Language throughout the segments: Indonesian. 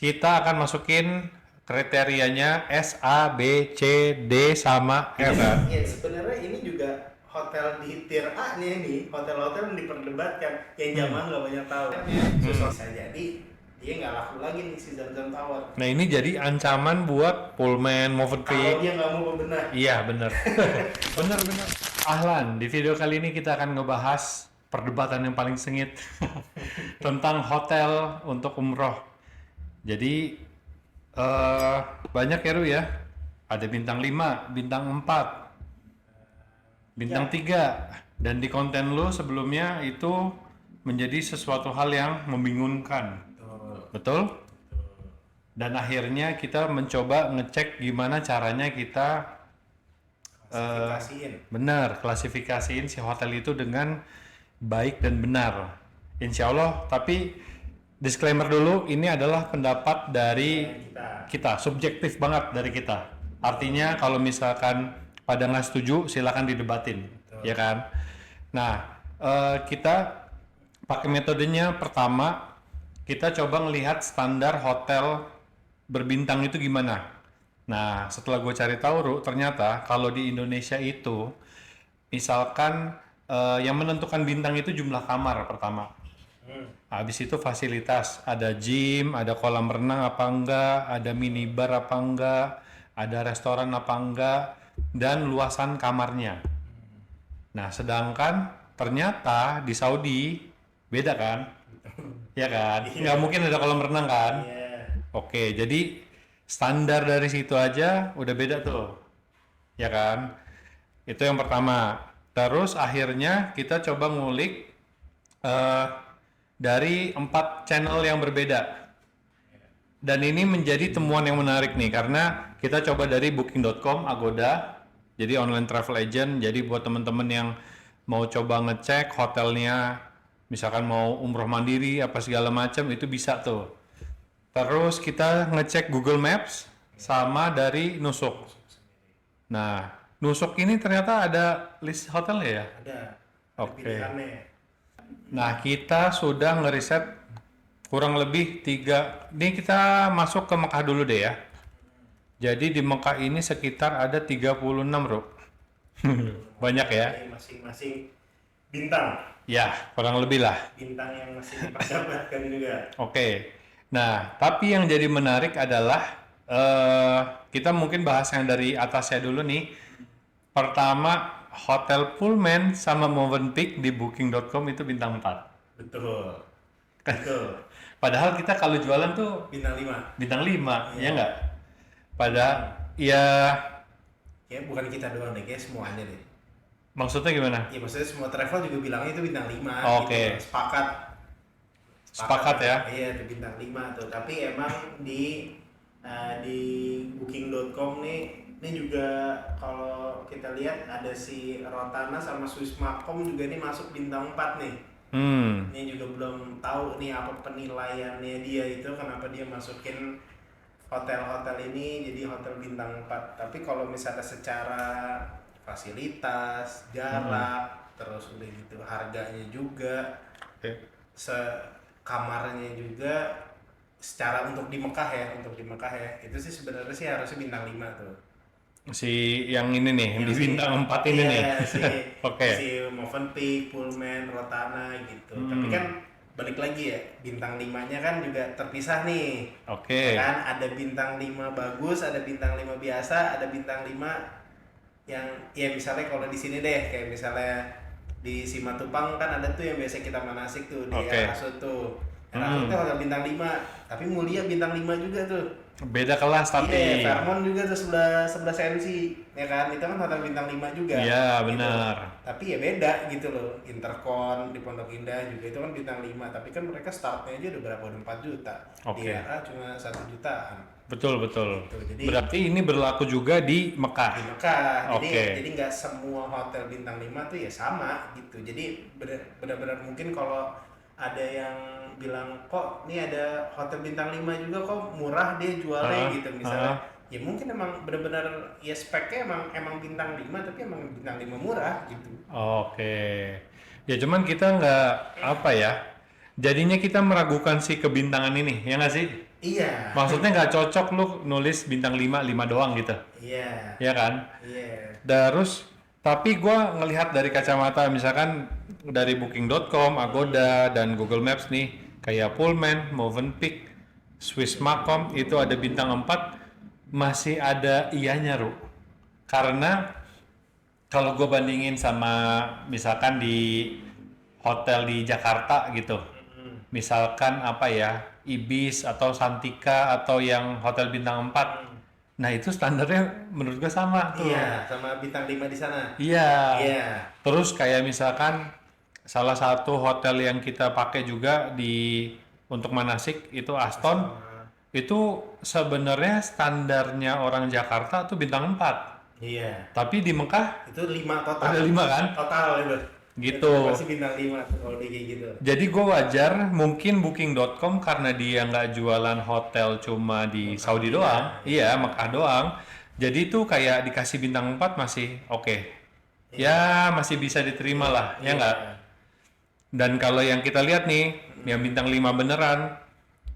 kita akan masukin kriterianya S, A, B, C, D sama F kan? Ya sebenarnya ini juga hotel di tier A nih nih, hotel-hotel yang diperdebatkan, yang zaman nggak banyak tahu. Susah bisa jadi dia nggak laku lagi nih si Zam-Zam Tower. Nah ini jadi ancaman buat Pullman, Kalau Movenpick. dia nggak mau bebenah. Iya bener. Bener. Ahlan, di video kali ini kita akan ngebahas perdebatan yang paling sengit tentang hotel untuk umroh. Jadi banyak ya Ru ya. Ada bintang 5, bintang 4, bintang 3. Dan di konten lu sebelumnya itu menjadi sesuatu hal yang membingungkan. Betul? Dan akhirnya kita mencoba ngecek gimana caranya kita Klasifikasiin. benar klasifikasiin si hotel itu dengan baik dan benar. Insya Allah, tapi disclaimer dulu, ini adalah pendapat dari kita, subjektif banget dari kita. Artinya kalau misalkan pada nggak setuju, silakan didebatin, ya kan? Nah, kita pakai metodenya pertama, kita coba ngelihat standar hotel berbintang itu gimana. Nah, setelah gue cari tahu, Ru, ternyata kalau di Indonesia itu, misalkan yang menentukan bintang itu jumlah kamar pertama. Habis itu fasilitas, ada gym, ada kolam renang apa enggak, ada minibar apa enggak, ada restoran apa enggak, dan luasan kamarnya. Nah, sedangkan ternyata di Saudi beda kan? Ya kan? Nggak mungkin ada kolam renang kan? Iya. Oke, jadi standar dari situ aja udah beda tuh. Ya kan? Itu yang pertama. Terus akhirnya kita coba ngulik eh, dari 4 channel yang berbeda. Dan ini menjadi temuan yang menarik nih karena kita coba dari booking.com, Agoda, jadi online travel agent. Jadi buat teman-teman yang mau coba ngecek hotelnya, misalkan mau umroh mandiri apa segala macam itu bisa tuh. Terus kita ngecek Google Maps sama dari Nusuk. Nah, Nusuk ini ternyata ada list hotelnya ya? Ada. Oke. Pilihannya. Nah, kita sudah ngeriset kurang lebih 3. Ini kita masuk ke Mekah dulu deh ya. Jadi di Mekah ini sekitar ada 36, Bro. Banyak ya? Ini masing-masing bintang. Ya, kurang lebih lah. Bintang yang masih diperdebatkan juga. Oke. Nah, tapi yang jadi menarik adalah kita mungkin bahas yang dari atasnya dulu nih. Pertama, Hotel Pullman sama Movenpick di booking.com itu bintang 4. Betul. Betul. Padahal kita kalau jualan tuh Bintang 5. bintang 5, ya Iya. nggak? Pada ya Kayak bukan kita doang deh, kayak semuanya deh. maksudnya gimana? Ya maksudnya semua travel juga bilangnya itu bintang 5 Oke. gitu. Sepakat. Sepakat ya? Iya, itu bintang 5 tuh. Tapi emang di booking.com nih ini juga kalau kita lihat ada si Rotana sama Swissmacom juga nih masuk bintang 4 nih. Ini juga belum tahu nih apa penilaiannya dia itu kenapa dia masukin hotel-hotel ini jadi hotel bintang 4. Tapi kalau misalnya secara fasilitas, jarak, terus udah gitu harganya juga, kamarnya juga secara untuk di Mekah ya, itu sih sebenarnya sih harusnya bintang 5 tuh. Si yang ini nih, yang di bintang 4 ini nih. Oke. Si Movenpick, Pullman, Rotana gitu. Tapi kan balik lagi ya, bintang 5-nya kan juga terpisah nih. Oke. Kan ada bintang 5 bagus, ada bintang 5 biasa, ada bintang 5 yang ya misalnya kalau di sini deh, kayak misalnya di Simatupang kan ada tuh yang biasa kita manasik tuh di Erasut tuh. Erasut tuh hotel bintang 5, tapi Mulia bintang 5 juga tuh. Beda kelas tapi. Iya, Fairmont juga tuh sebelah sensi, ya kan? Itu kan hotel bintang 5 juga. Iya, gitu. benar. Tapi ya beda gitu loh. Intercon di Pondok Indah juga itu kan bintang 5, tapi kan mereka startnya aja udah berapa? Udah 4 juta. Oke. Di RA cuma 1 jutaan. Betul. Gitu. Jadi Berarti ini berlaku juga di Mekah. di Mekah. Oke. Jadi nggak semua hotel bintang 5 tuh ya sama gitu. Jadi benar-benar mungkin kalau ada yang bilang kok ini ada hotel bintang 5 juga kok murah dia jualnya gitu misalnya. Ya mungkin emang benar-benar ya speknya emang bintang 5 tapi emang bintang 5 murah gitu. Oke. Ya cuman kita nggak apa ya. Jadinya kita meragukan si kebintangan ini, ya nggak sih? Iya. Maksudnya nggak cocok lu nulis bintang 5 5 doang gitu. Iya. Ya kan? Iya. Terus tapi gua ngelihat dari kacamata misalkan dari booking.com, Agoda dan Google Maps nih kayak Pullman, Movenpick, Swiss Macom itu ada bintang 4 masih ada iyanya, Ru. Karena kalau gue bandingin sama misalkan di hotel di Jakarta gitu, misalkan apa ya, Ibis atau Santika atau yang hotel bintang 4, nah itu standarnya menurut gue sama tuh. Iya, sama bintang 5 di sana. Iya. Iya. Terus kayak misalkan salah satu hotel yang kita pakai juga di untuk manasik itu Aston, itu sebenarnya standarnya orang Jakarta tuh bintang 4. Iya. Tapi di Mekah Itu 5 total. ada 5 kan? Total itu. Gitu. Itu masih bintang 5 tuh kalau dia kayak gitu. Jadi gue wajar mungkin booking.com karena dia nggak jualan hotel cuma di Saudi doang, iya Mekah doang. Jadi itu kayak dikasih bintang 4 masih oke. Ya masih bisa diterima lah, ya nggak? Dan kalau yang kita lihat nih, yang bintang 5 beneran,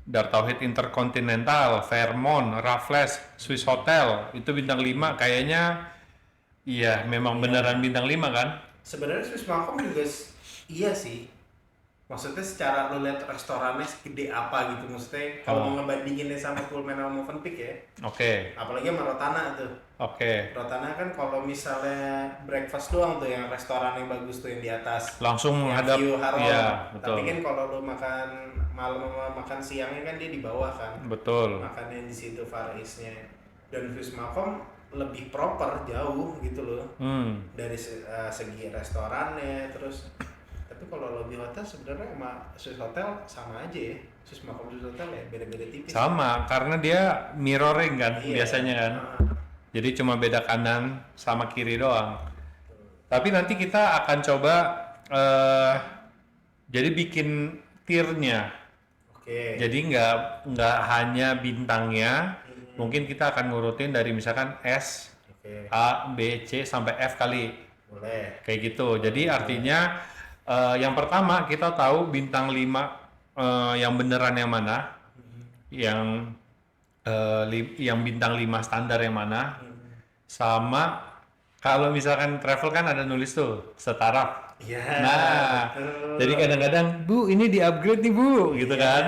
Dar Tauhid Intercontinental, Fairmont, Raffles, Swiss Hotel, itu bintang 5 kayaknya iya memang beneran bintang 5 kan? Sebenarnya Swiss Malcolm juga iya sih. Maksudnya secara lo lihat restorannya segede apa gitu, maksudnya kalau mau ngebandinginnya sama Pullman sama Movenpick ya. Oke. Apalagi sama Rotana tuh. Oke. Rotana kan kalau misalnya breakfast doang tuh yang restoran yang bagus tuh yang di atas. Langsung Yang menghadap. view harom. Iya, Tapi betul. kan kalau lo makan malam sama makan siangnya kan dia di bawah kan. Betul. Makannya di situ Far East-nya. Dan Swiss Malcolm lebih proper jauh gitu loh. Dari segi restorannya terus. Tapi kalau lobby hotel sebenarnya sama Swiss Hotel sama aja ya. Swiss Malcolm Swiss Hotel ya beda-beda tipis. Sama, karena dia mirroring kan Iya. biasanya kan. Jadi cuma beda kanan sama kiri doang. Tapi nanti kita akan coba jadi bikin tiernya. Oke. Jadi nggak hanya bintangnya, mungkin kita akan ngurutin dari misalkan S, Oke. A, B, C sampai F kali. Boleh. Kayak gitu. Jadi artinya yang pertama kita tahu bintang 5 yang beneran yang mana, yang yang bintang 5 standar yang mana, sama kalau misalkan travel kan ada nulis tuh setaraf. Iya. Nah, betul. jadi kadang-kadang Bu ini di upgrade nih Bu, gitu Iya. kan?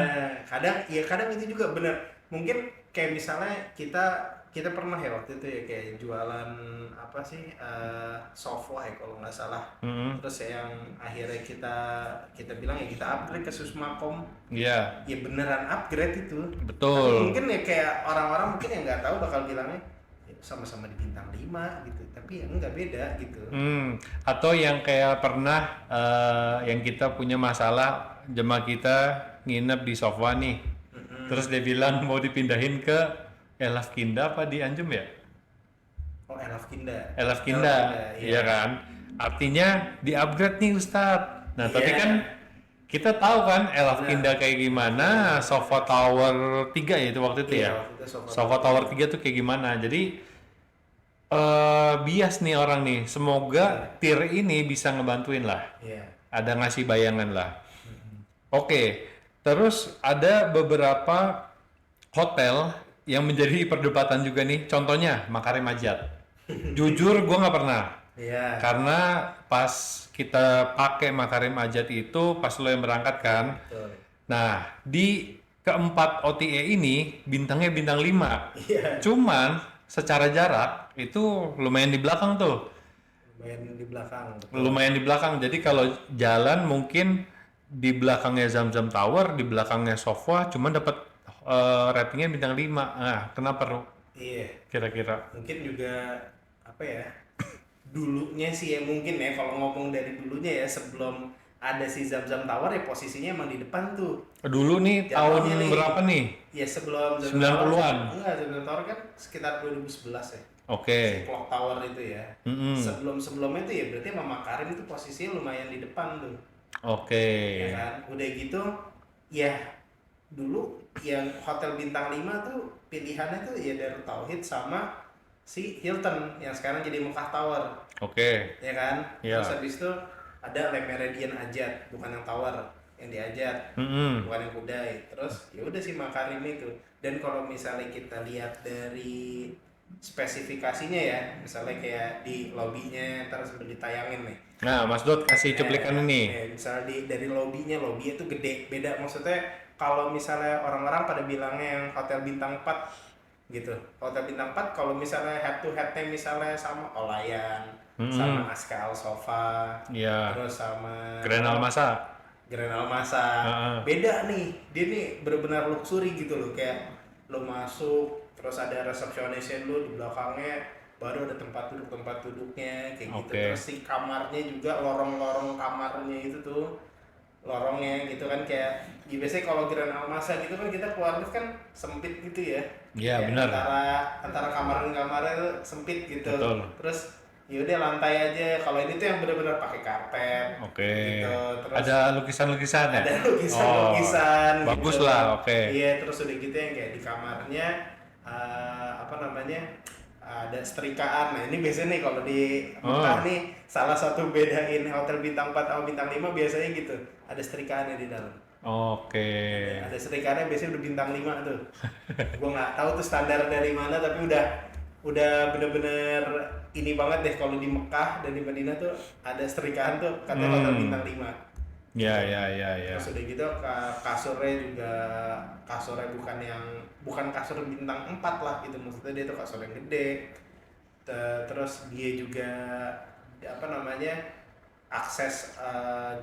Kadang itu juga bener. Mungkin kayak misalnya kita pernah ya waktu itu ya kayak jualan apa sih software ya kalau nggak salah. Terus yang akhirnya kita bilang ya kita upgrade ke Swiss Malcolm. Iya, Ya beneran upgrade itu. betul. Tapi mungkin ya kayak orang-orang mungkin yang nggak tahu bakal bilangnya ya sama-sama di bintang 5 gitu. Tapi ya enggak beda gitu. Atau yang kayak pernah yang kita punya masalah jemaah kita nginep di Sofwa nih. Terus dia bilang mau dipindahin ke Elaf Kinda apa di Anjem ya? Oh, Elaf Kinda. Elaf Kinda, iya kan? Artinya di-upgrade nih Ustadz. Nah, tapi Iya. kan kita tahu kan Elaf Kinda kayak gimana, Sofa Tower 3 ya itu waktu itu Iya, ya? waktu itu Sofa Tower 3 tuh kayak gimana? Jadi bias nih orang nih. Semoga tier ini bisa ngebantuin lah. Iya. Ada ngasih bayangan lah. Oke, terus ada beberapa hotel yang menjadi perdebatan juga nih. Contohnya Makarim Ajat. Jujur gue nggak pernah. Iya. Karena pas kita pakai Makarim Ajat itu pas lo yang berangkat kan. Betul. Nah, di keempat OTA ini bintangnya bintang 5. Iya. Cuman secara jarak itu lumayan di belakang tuh. Lumayan di belakang. Betul. Lumayan di belakang. Jadi kalau jalan mungkin di belakangnya Zamzam Tower, di belakangnya Sofwa, cuman dapat ratingnya bintang 5. Nah, kenapa Ru? Iya. Kira-kira? Mungkin juga apa ya? Dulunya sih ya mungkin ya kalau ngomong dari dulunya ya sebelum ada si Zamzam Tower ya posisinya emang di depan tuh. Dulu nih tahun Jatuhnya nih. berapa nih? Ya sebelum 90-an. Enggak, Zamzam Tower kan sekitar 2011 ya. Oke. Si Clock Tower itu ya. Sebelum-sebelumnya itu ya berarti emang Makarim itu posisinya lumayan di depan tuh. Oke. Ya kan? Udah gitu ya dulu yang hotel bintang 5 tuh pilihannya tuh ya Darut Tauhid sama si Hilton yang sekarang jadi Mekah Tower. Oke. Ya kan? Iya. Terus habis itu ada Le Meridian Ajat, bukan yang Tower, yang di Ajat. Bukan yang Kudai. Terus ya udah si Makarim itu. Dan kalau misalnya kita lihat dari spesifikasinya ya, misalnya kayak di lobbynya ntar sambil ditayangin nih. Nah, Mas Dot kasih cuplikan ini. Misalnya dari lobbynya itu gede, beda. Maksudnya kalau misalnya orang-orang pada bilangnya yang hotel bintang 4 gitu. Hotel bintang 4 kalau misalnya head to headnya misalnya sama Olayan, sama Aska Al Sofa, Iya. terus sama Grand Almasa. Grand Almasa. Beda nih, dia nih benar-benar luxury gitu loh, kayak lo masuk terus ada resepsionisnya lo di belakangnya, baru ada tempat duduknya kayak gitu. Terus si kamarnya juga, lorong-lorong kamarnya itu tuh, lorongnya gitu kan kayak biasanya kalau Grand Almasa gitu kan kita keluar lift kan sempit gitu ya. Iya, benar. Antara kamar dan kamarnya tuh sempit gitu. Betul. Terus yaudah lantai aja. Kalau ini tuh yang benar-benar pakai karpet. Oke. Gitu. Terus ada lukisan-lukisan ya? ada lukisan-lukisan. Bagus gitu. lah, oke. Iya, terus udah gitu yang kayak di kamarnya ada setrikaan. Nah, ini biasanya nih kalau di Mekah nih salah satu bedain hotel bintang 4 atau bintang 5 biasanya gitu. Ada setrikaannya di dalam. Oke. Ada setrikaannya biasanya udah bintang 5 tuh. Gua nggak tahu tuh standar dari mana, tapi udah bener-bener ini banget deh kalau di Mekah dan di Madinah tuh ada setrikaan tuh katanya hotel bintang 5. Ya. Terus udah gitu kasurnya bukan kasur bintang 4 lah gitu, maksudnya dia tuh kasur yang gede. Terus dia juga akses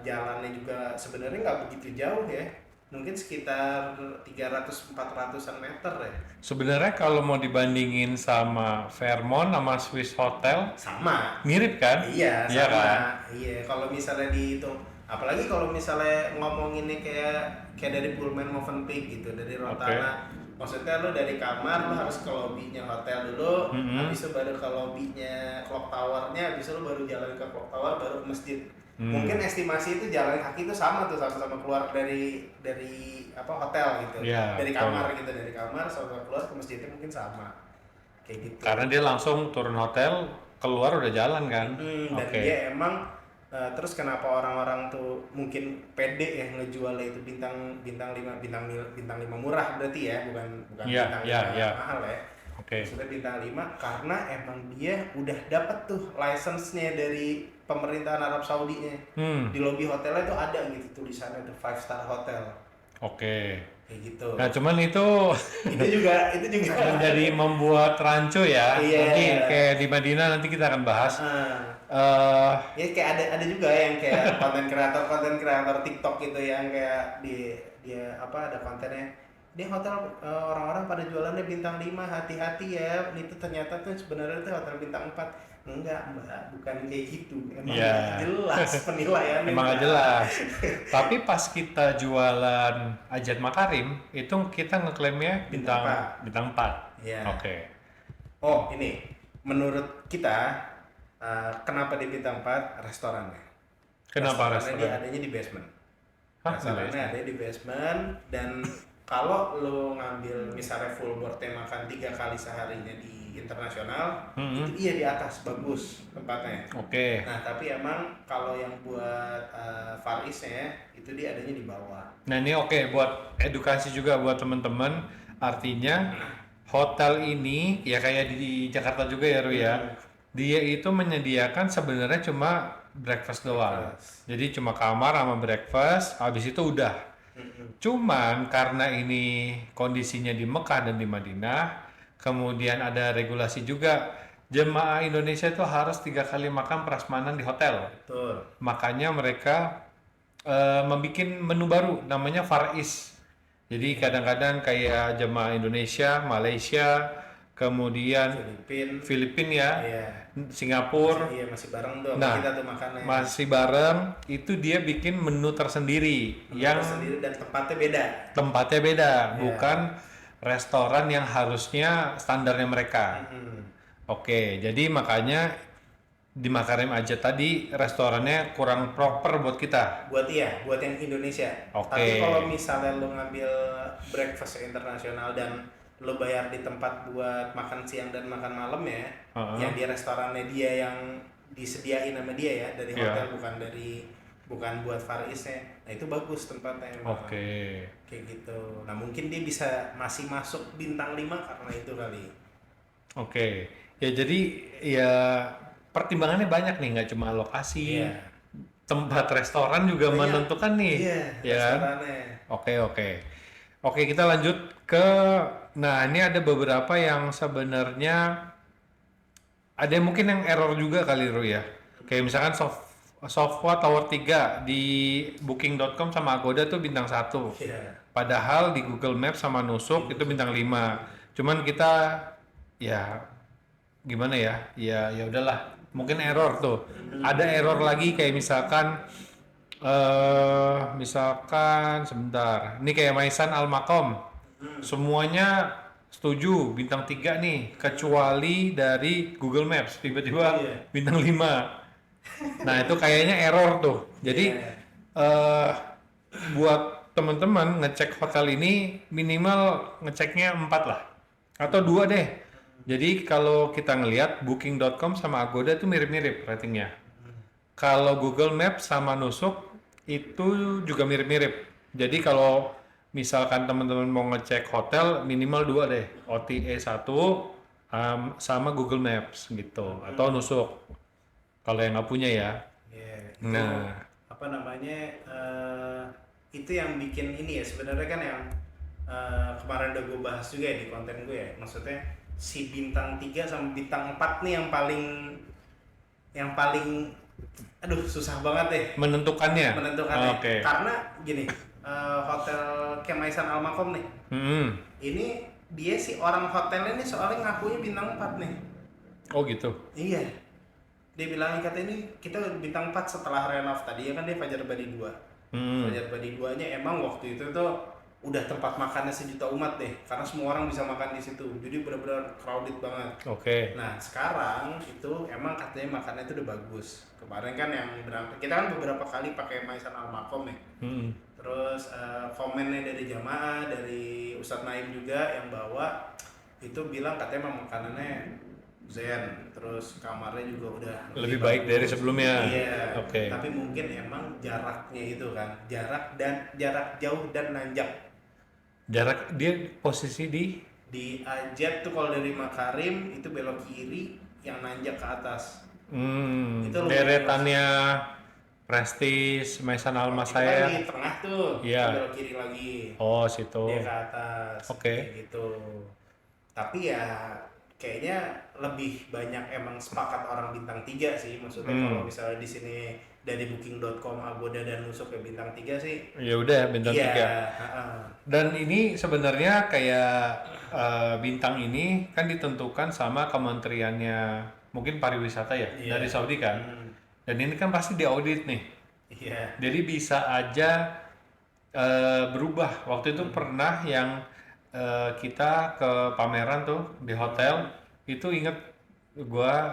jalannya juga sebenarnya nggak begitu jauh ya, mungkin sekitar 300-400an meter ya. Sebenarnya kalau mau dibandingin sama Fairmont sama Swiss Hotel Sama, mirip kan? iya Iya sama. kan? Iya, kalau misalnya dihitung, apalagi kalau misalnya ngomonginnya kayak dari Pullman Movenpick gitu, dari Rotana. Maksudnya lo dari kamar lo harus ke lobbynya hotel dulu, habis itu baru ke lobbynya clock towernya, habis itu lo baru jalan ke clock tower, baru ke masjid. Mungkin estimasi itu jalan kaki itu sama tuh, sama-sama keluar dari hotel gitu. Iya, Dari kamar gitu, dari kamar sama keluar ke masjidnya mungkin sama. Kayak gitu. Karena dia langsung turun hotel, keluar udah jalan kan? Dan dia emang terus kenapa orang-orang tuh mungkin pede ya ngejualnya itu bintang 5 murah berarti ya, bukan bintang 5 mahal ya. Sudah bintang 5 karena emang dia udah dapat tuh license-nya dari pemerintahan Arab Saudi-nya. Di lobby hotelnya tuh ada gitu tulisannya The 5-star Hotel. Kayak gitu. Nah, cuman itu juga menjadi membuat rancu ya. Nanti kayak di Madinah nanti kita akan bahas. Ya kayak ada juga yang kayak konten kreator TikTok gitu yang kayak dia ada kontennya. Dia hotel orang-orang pada jualannya bintang 5, hati-hati ya. Itu ternyata tuh sebenarnya itu hotel bintang 4. Enggak, Mbak, bukan kayak gitu. Emang jelas penilaiannya. Emang gak jelas. Tapi pas kita jualan Ajat Makarim, itu kita ngeklaimnya bintang 4. Iya. Oh, ini menurut kita kenapa di bintang 4? Restorannya. Kenapa restorannya? Dia adanya di basement. Restorannya ada di basement, dan kalau lo ngambil misalnya full board makan 3 kali seharinya di internasional, itu iya di atas, bagus tempatnya. Nah, tapi emang kalau yang buat Far East-nya itu dia adanya di bawah. Nah, ini buat edukasi juga buat teman-teman. Artinya hotel ini ya kayak di Jakarta juga ya, Ru ya. Dia itu menyediakan sebenarnya cuma breakfast doang. Jadi cuma kamar sama breakfast, habis itu udah. Cuman karena ini kondisinya di Mekah dan di Madinah, kemudian ada regulasi juga, jemaah Indonesia itu harus 3 kali makan prasmanan di hotel. Betul. Makanya mereka membuat menu baru namanya Far East. Jadi kadang-kadang kayak jemaah Indonesia, Malaysia, kemudian Filipina ya, Singapura. Iya, masih bareng tuh. Nah, kita tuh makannya. Masih bareng, itu dia bikin menu tersendiri tersendiri dan tempatnya beda. Tempatnya beda, bukan restoran yang harusnya standarnya mereka. Jadi makanya di Makarim aja tadi restorannya kurang proper buat kita. Buat yang Indonesia. Tapi kalau misalnya lo ngambil breakfast internasional dan lo bayar di tempat buat makan siang dan makan malam ya, yang di restorannya dia yang disediain sama dia ya, dari hotel bukan dari bukan buat Farisnya. Nah itu bagus tempatnya emang. Oke. Kayak gitu. Nah mungkin dia bisa masih masuk bintang 5 karena itu kali. Oke. Ya jadi ya pertimbangannya banyak nih, nggak cuma lokasi, Iya. tempat restoran juga Banyak. menentukan nih. Iya, Ya kan? restorannya. Oke. Oke, kita lanjut ke, nah ini ada beberapa yang sebenarnya ada yang mungkin yang error juga kali Ru ya. Kayak misalkan Sofwa Tower 3 di booking.com sama Agoda tuh bintang 1. Iya. Padahal di Google Maps sama Nusuk itu bintang 5. Cuman kita ya gimana ya? Ya udahlah. Mungkin error tuh. Ada error lagi kayak misalkan sebentar. Ini kayak Maisan Al-Makom. Semuanya setuju bintang 3 nih kecuali dari Google Maps tiba-tiba Iya. bintang 5. Nah, itu kayaknya error tuh. Jadi Iya. eh buat teman-teman ngecek hotel ini minimal ngeceknya 4 lah atau 2 deh. Jadi kalau kita ngelihat booking.com sama Agoda itu mirip-mirip ratingnya. Kalau Google Maps sama Nusuk itu juga mirip-mirip. Jadi kalau misalkan teman-teman mau ngecek hotel minimal 2 deh. OTA 1 sama Google Maps gitu atau Nusuk. Kalau yang nggak punya ya. Iya. Nah, Apa namanya? Itu yang bikin ini ya sebenarnya kan yang kemarin udah gue bahas juga ya di konten gue ya. Maksudnya si bintang 3 sama bintang 4 nih yang paling aduh susah banget deh menentukannya. menentukannya. Oke. Karena gini, hotel Kemaisan Almakom nih. Mm-mm. Ini dia si orang hotelnya nih soalnya ngakunya bintang 4 nih. Oh gitu. Iya. Dia bilang katanya ini kita bintang 4 setelah renov tadi ya kan dia Fajar Badi 2. Fajar Badi 2-nya emang waktu itu tuh udah tempat makannya sejuta umat deh karena semua orang bisa makan di situ. Jadi benar-benar crowded banget. Oke. Nah, sekarang itu emang katanya makannya itu udah bagus. Kemarin kan yang berangkat kita kan beberapa kali pakai Maisan Al-Makom ya. Mm-mm. Terus komennya dari jamaah, dari Ustadz Naim juga yang bawa itu bilang katanya emang makanannya zen, terus kamarnya juga udah Lebih baik dari sebelumnya. Iya. Oke. Tapi mungkin emang jaraknya itu kan, jarak jauh dan nanjak. Jarak dia posisi di Di Ajat tuh kalau dari Makarim itu belok kiri yang nanjak ke atas. Itu lumayan deretannya Prestige, Maisan Itu Almasaya. kan di tengah tuh, Iya. belok kiri lagi. Oh, situ. Dia ke atas. Oke. Kayak gitu. Tapi ya kayaknya lebih banyak emang sepakat orang bintang 3 sih. Maksudnya kalau misalnya di sini dari booking.com, Agoda dan Nusuk ya bintang 3 sih. Ya udah bintang Iya, 3. heeh. Dan ini sebenarnya kayak bintang ini kan ditentukan sama kementeriannya mungkin pariwisata ya Iya. dari Saudi kan. Dan ini kan pasti diaudit nih. Iya. Jadi bisa aja berubah. Waktu itu pernah yang kita ke pameran tuh di hotel itu inget gua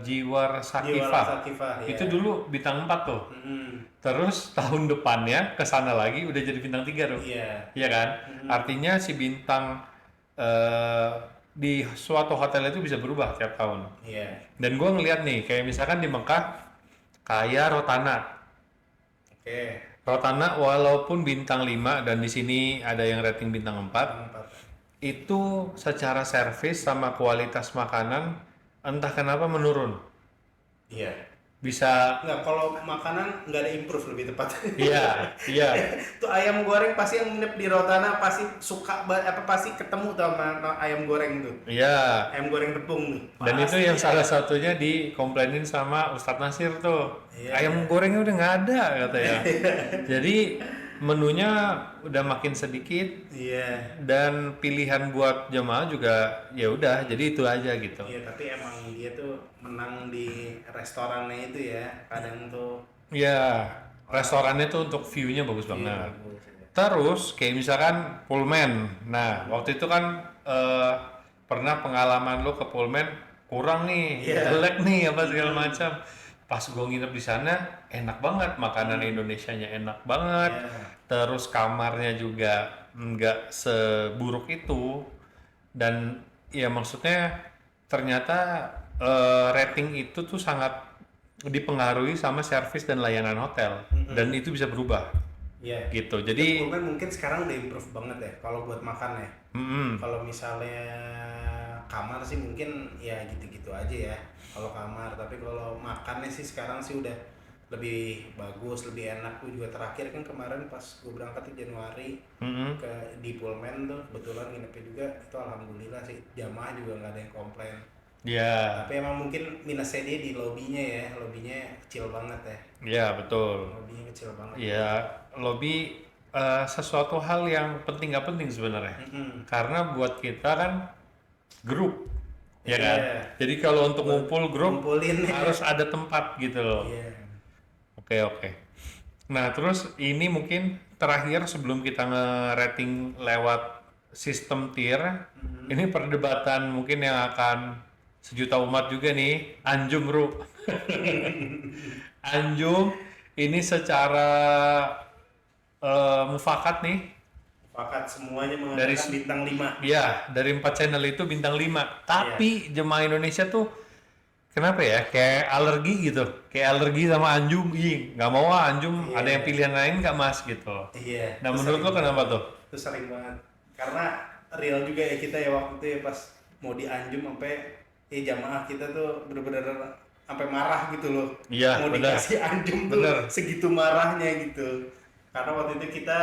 Jiwar Sakifah. Sakifah, Itu iya. dulu bintang 4 tuh. Mm-mm. Terus tahun depannya ke sana lagi udah jadi bintang 3 tuh. Iya. Iya kan? Artinya si bintang di suatu hotel itu bisa berubah tiap tahun. Iya. Dan gua ngeliat nih kayak misalkan di Mekah kayak Rotana. Oke. Rotana walaupun bintang 5 dan di sini ada yang rating bintang 4, Empat. itu secara servis sama kualitas makanan entah kenapa menurun. Iya. Bisa Nggak, kalau makanan nggak ada improve lebih tepat. iya. Tuh ayam goreng pasti yang nginep di Rotana pasti suka pasti ketemu tuh sama ayam goreng tuh. Iya. Ayam goreng tepung nih. Dan itu Pasti yang ada. salah satunya dikomplainin sama Ustadz Nasir tuh. Iya. Ayam gorengnya udah nggak ada katanya. Jadi menunya udah makin sedikit Iya. dan pilihan buat jemaah juga ya udah jadi itu aja gitu. Iya, tapi emang dia tuh menang di restorannya itu ya. Kadang tuh Ya, restorannya tuh untuk view-nya bagus banget. bagus ya. Terus kayak misalkan Pullman. Nah, waktu itu kan pernah pengalaman lo ke Pullman kurang nih, Iya. jelek nih apa segala macam. Pas gue nginep di sana enak banget, makanan Indonesianya enak banget. Iya. Terus kamarnya juga nggak seburuk itu. Dan ya maksudnya ternyata rating itu tuh sangat dipengaruhi sama servis dan layanan hotel, dan itu bisa berubah Iya. gitu. Jadi Pullman mungkin sekarang udah improve banget ya kalau buat makan ya. Kalau misalnya kamar sih mungkin ya gitu-gitu aja ya kalau kamar, tapi kalau makannya sih sekarang sih udah lebih bagus, lebih enak. Gue juga terakhir kan kemarin pas gue berangkat di Januari ke di Pullman tuh kebetulan nginepnya juga, itu alhamdulillah sih jamaah juga nggak ada yang komplain. ya, Tapi emang mungkin minusnya dia di lobbynya ya, lobbynya kecil banget ya, ya betul. lobbynya kecil banget. Ya, lobby sesuatu hal yang penting nggak penting sebenarnya. Karena buat kita kan grup, ya kan. Iya. Jadi kalau untuk ngumpul grup Ngumpulin ya. harus ada tempat gitu loh. Iya. Oke. Nah, terus ini mungkin terakhir sebelum kita nge-rating lewat sistem tier, ini perdebatan mungkin yang akan sejuta umat juga nih, Anjum Ru. Anjum ini secara mufakat nih, Pakat semuanya dari mengatakan bintang 5. ya dari 4 channel itu bintang 5. Tapi jemaah Indonesia tuh kenapa ya kayak alergi gitu, kayak alergi sama Anjum. Ih, nggak mau Anjum, ada yang pilihan lain nggak mas gitu. Iya. Nah itu menurut sering lo kenapa tuh? Itu sering banget. Karena real juga ya kita ya waktu itu ya pas mau dianjum sampai jamaah kita tuh bener-bener sampai marah gitu loh. Iya, Mau benar. dikasih anjum tuh Benar. segitu marahnya gitu. Karena waktu itu kita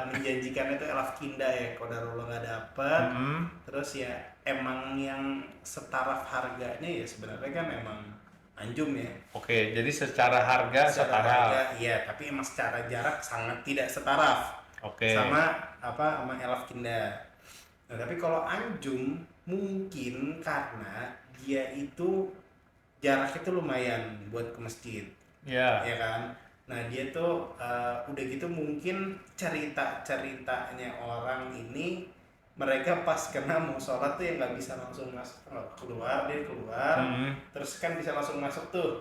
menjanjikan itu elaf kinda ya, qadarullah nggak dapet. Terus ya emang yang setaraf harganya ya sebenarnya kan emang anjum ya. Oke, jadi secara harga setara. Harga, iya, tapi emang secara jarak sangat tidak setaraf. Oke. Sama sama elaf kinda. Nah, tapi kalau anjum mungkin karena dia itu jaraknya tuh lumayan buat ke masjid. Ya. Ya kan? Nah, dia tuh udah gitu mungkin cerita-ceritanya orang ini mereka pas kena mau sholat tuh ya nggak bisa langsung masuk keluar, dia keluar terus kan bisa langsung masuk tuh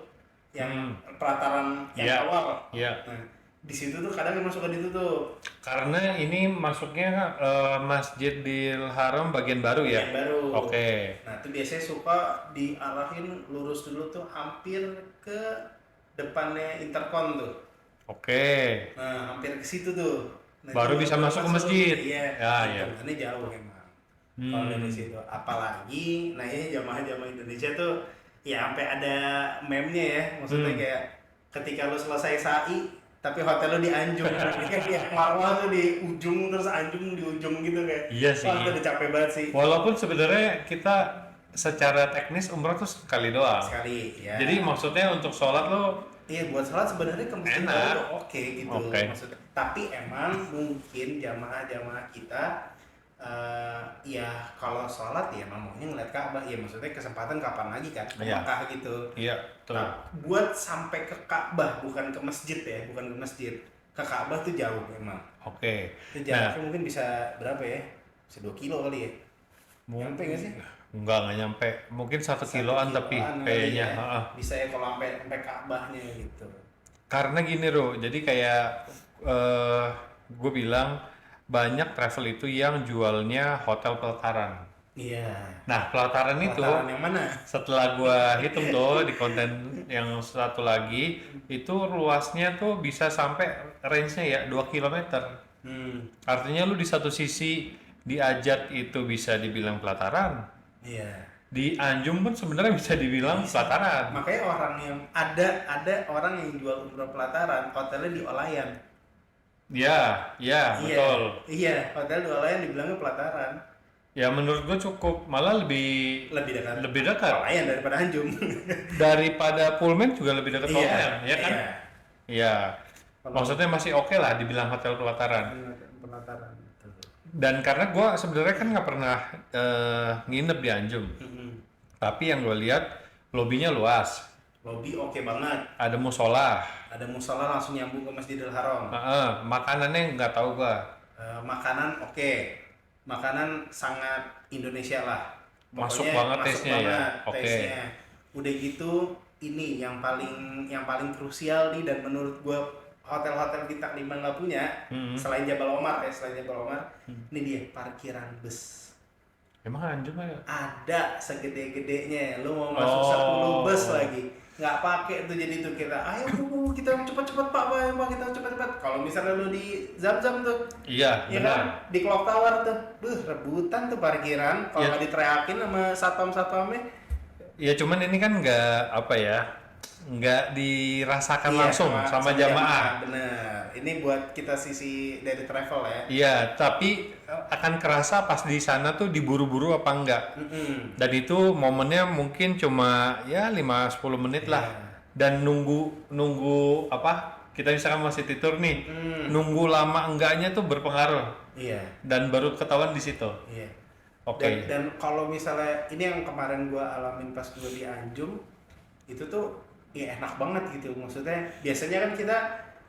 yang pelataran yang awal. Iya. Nah, di situ tuh kadang masuk ke situ tuh Karena ini masuknya Masjidil Haram bagian baru ya? yang baru. Oke. Nah, itu biasanya suka diarahin lurus dulu tuh hampir ke depannya Intercon tuh. Oke. Nah, hampir ke situ tuh. Nah, Baru itu bisa masuk ke masjid. Iya. Ya, ya. Hitungannya jauh emang. Kalau dari situ. Apalagi, nah ini jamaah-jamaah Indonesia tuh ya sampai ada meme-nya ya. Maksudnya kayak ketika lu selesai sa'i tapi hotel lu di Anjum. Kayak Marwah tuh di ujung terus Anjum di ujung gitu kayak. Iya sih. Wah, udah capek banget sih. Walaupun sebenarnya kita secara teknis umroh tuh sekali doang. Sekali ya. Jadi maksudnya untuk sholat lo Iya, buat sholat sebenarnya ke masjid Enak. baru oke gitu Oke. maksudnya. Tapi emang mungkin jamaah-jamaah kita ya kalau sholat ya emang maunya ngeliat Ka'bah ya, maksudnya kesempatan kapan lagi kan ke Iya. Makkah gitu. iya tuh. Nah, buat sampai ke Ka'bah bukan ke masjid ya, bukan ke masjid. Ke Ka'bah tuh jauh memang. Oke. Itu jaraknya mungkin bisa berapa ya? Bisa 2 kilo kali ya. Nyampe nggak sih? Enggak nyampe. Mungkin 1 kiloan tapi kiloan kali kayaknya. ya. Heeh. Bisa ya kalau sampai Ka'bahnya gitu. Karena gini Ro, jadi kayak gue bilang banyak travel itu yang jualnya hotel pelataran. Iya. Nah pelataran itu Pelataran yang mana? setelah gue hitung tuh di konten yang satu lagi itu luasnya tuh bisa sampai range-nya ya 2 kilometer. Artinya lu di satu sisi di Ajat itu bisa dibilang pelataran. Iya. Di Anjum pun sebenarnya bisa dibilang pelataran. Makanya orang yang ada orang yang jual umroh pelataran, hotelnya di Olayan. Ya, betul. Iya, hotel di Olayan dibilangnya pelataran. Ya menurut gue cukup, malah lebih Lebih dekat. Olayan daripada Anjum. daripada Pullman juga lebih dekat Olayan, ya kan? Iya. Iya. Maksudnya masih oke lah dibilang hotel pelataran. Pelataran. Dan karena gue sebenarnya kan nggak pernah nginep di Anjum, tapi yang gue lihat lobinya luas, Lobby oke banget. ada musola, Ada musola langsung nyambung ke Masjidil Haram. makanannya nggak tahu gue. Makanan oke. Makanan sangat Indonesia lah. Masuk Pokoknya banget taste-nya ya. Oke. taste-nya. Udah gitu ini yang paling krusial nih, dan menurut gua hotel-hotel bintang 5 nggak punya selain Jabal Omar ya, ini dia parkiran bus. Emang Anjum ada? Ada segede-gedenya, lu mau masuk 10 bus lagi. nggak pakai tuh, jadi tuh kita ayo Bu, kita cepet-cepet Pak, kita cepet-cepet. Kalau misalnya lu di Zam-Zam tuh, Iya, ya benar. kan, di Clock Tower tuh, rebutan tuh parkiran. Kalau Ya, nggak diteriakin sama satpam-satpamnya. ya cuman ini kan nggak apa ya, nggak dirasakan Iya, langsung sama jamaah. bener. Ini buat kita sisi dari travel ya. Iya, tapi akan kerasa pas di sana tuh diburu-buru apa enggak. Mm-mm. Dan itu momennya mungkin cuma ya 5-10 menit lah. Iya. Dan nunggu nunggu apa? Kita misalkan mau city tour nih, nunggu lama enggaknya tuh berpengaruh. Iya. Dan baru ketahuan di situ. Iya. Oke. Dan kalau misalnya ini yang kemarin gua alamin pas gua di Anjum, itu tuh ya enak banget gitu. Maksudnya biasanya kan kita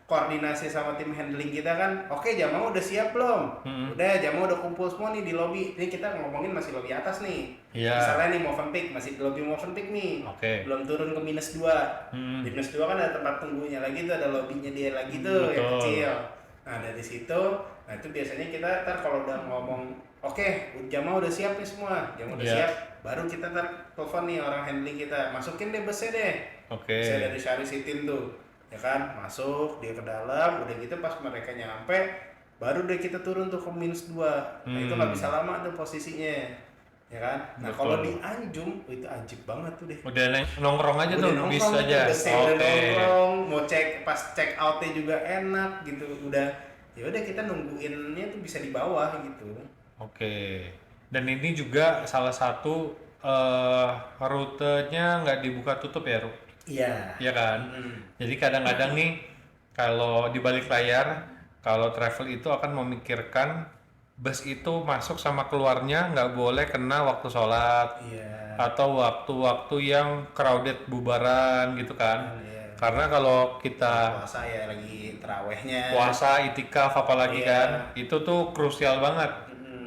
koordinasi sama tim handling kita kan, oke jamaah udah siap belum? Udah, jamaah udah kumpul semua nih di lobby. Ini kita ngomongin masih lobby atas nih. Iya. Misalnya nih Movenpick masih di lobby Movenpick nih. Oke. Belum turun ke -2. Di -2 kan ada tempat tunggunya lagi tuh, ada lobbynya dia lagi tuh yang Betul. kecil. Nah dari situ, nah itu biasanya kita ntar kalau udah ngomong, oke jamaah udah siap nih semua, jamaah udah Iya. siap, baru kita ntar telepon nih orang handling kita, masukin deh busnya deh. Oke. Saya dari Syari Sitin tuh, ya kan, masuk dia ke dalam, udah gitu pas mereka nyampe, baru deh kita turun tuh ke -2. Nah itu nggak bisa lama tuh posisinya, ya kan. Nah Betul. kalau di Anjum, itu ajib banget tuh deh. Udah nongkrong aja Udah tuh, nongkrong bis tuh, aja. busnya udah Oke. nongkrong, mau cek pas check outnya juga enak gitu, udah ya udah kita nungguinnya tuh bisa di bawah gitu. Oke. Dan ini juga salah satu rutenya nggak dibuka tutup ya, Ru? Iya. Iya kan? Jadi kadang-kadang nih kalau di balik layar, kalau travel itu akan memikirkan bus itu masuk sama keluarnya nggak boleh kena waktu sholat Iya. atau waktu-waktu yang crowded bubaran gitu kan. Iya. Karena kalau kita Puasa ya lagi terawehnya. puasa, itikaf apalagi Iya. kan, itu tuh krusial banget.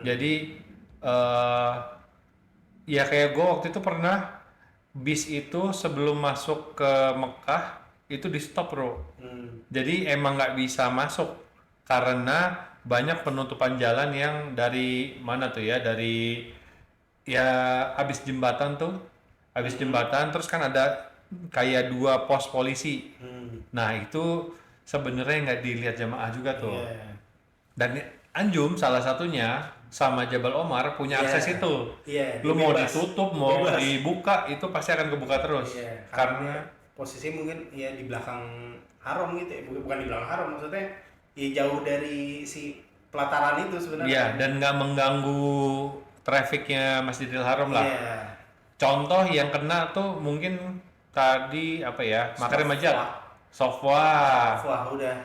Jadi ya kayak gue waktu itu pernah bis itu sebelum masuk ke Mekah itu di stop bro. Jadi emang nggak bisa masuk karena banyak penutupan jalan yang dari mana tuh ya, dari ya habis jembatan tuh, habis jembatan terus kan ada kayak 2 pos polisi. Nah itu sebenarnya nggak dilihat jamaah juga tuh. Iya. Dan Anjum salah satunya sama Jabal Omar punya Iya. akses itu. Iya, Lu mau bebas. ditutup, mau Bebas. dibuka, itu pasti akan kebuka terus. Iya, Karena posisi mungkin ya di belakang haram gitu ya, bukan di belakang haram, maksudnya ya jauh dari si pelataran itu sebenarnya. iya, dan nggak mengganggu trafficnya Masjidil Haram lah. Iya. Contoh yang kena tuh mungkin tadi apa ya, Makarim Majid, Sofwa. Wah udah.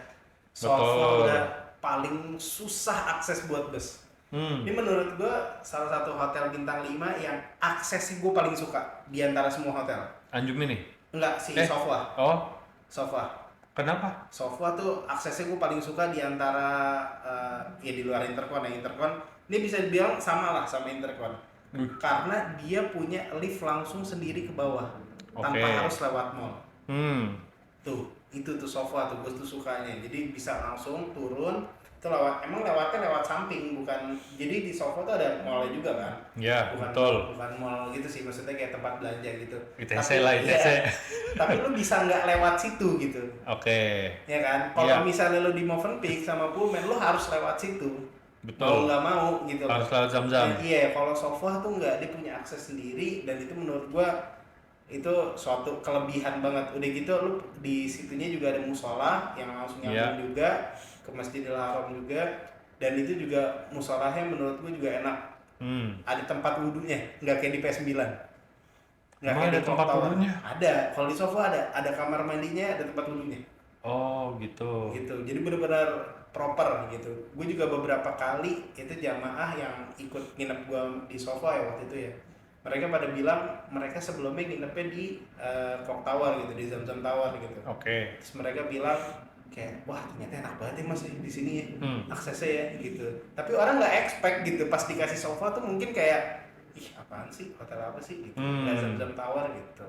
Betul. Sofa udah paling susah akses buat bus. Ini menurut gua salah satu hotel bintang 5 yang akses gua paling suka di antara semua hotel. Anjum ini. Enggak, si Eh. Sofa. Oh, Sofa. kenapa? Sofa tuh aksesnya gue paling suka di antara ya di luar Intercon ya. Intercon ini bisa dibilang sama lah sama Intercon. Karena dia punya lift langsung sendiri ke bawah tanpa Oke. harus lewat mall. Hmm. Itu tuh Sofa tuh gue tuh sukanya. Jadi bisa langsung turun itu lewatnya lewat samping, bukan, jadi di Sofa tuh ada mallnya juga kan. Ya, bukan betul. bukan mall gitu sih, maksudnya kayak tempat belanja gitu. ITC lah, ITC. iya, tapi lu bisa nggak lewat situ gitu. Oke. Ya kan, kalau Iya. misalnya lo di Movenpick sama Pullman, lo harus lewat situ. Betul. Mau nggak mau gitu. Harus lewat Zam-Zam. Iya, kalau Sofa tuh nggak, dia punya akses sendiri, dan itu menurut gua itu suatu kelebihan banget. Udah gitu lo di situnya juga ada musola yang langsung nyambung juga ke Masjidil Haram juga, dan itu juga musolahnya menurut gua juga enak. Ada tempat wudhunya, nggak kayak di PS9. Nggak Emang kayak ada di tempat Clock Tower. wudhunya? Ada, kalau di Sofa ada kamar mandinya, ada tempat wudhunya. Oh, gitu. Gitu, jadi benar-benar proper gitu. Gue juga beberapa kali itu jamaah yang ikut nginep gue di Sofa ya waktu itu ya, mereka pada bilang mereka sebelumnya nginepnya di Clock Tower gitu, di Zam-Zam Tower gitu. Oke. Terus mereka bilang kayak, wah ternyata enak banget ya mas di sini ya, aksesnya ya gitu. Tapi orang nggak expect gitu, pas dikasih Sofa tuh mungkin kayak, ih apaan sih, hotel apa sih gitu, Zam-Zam Tower gitu.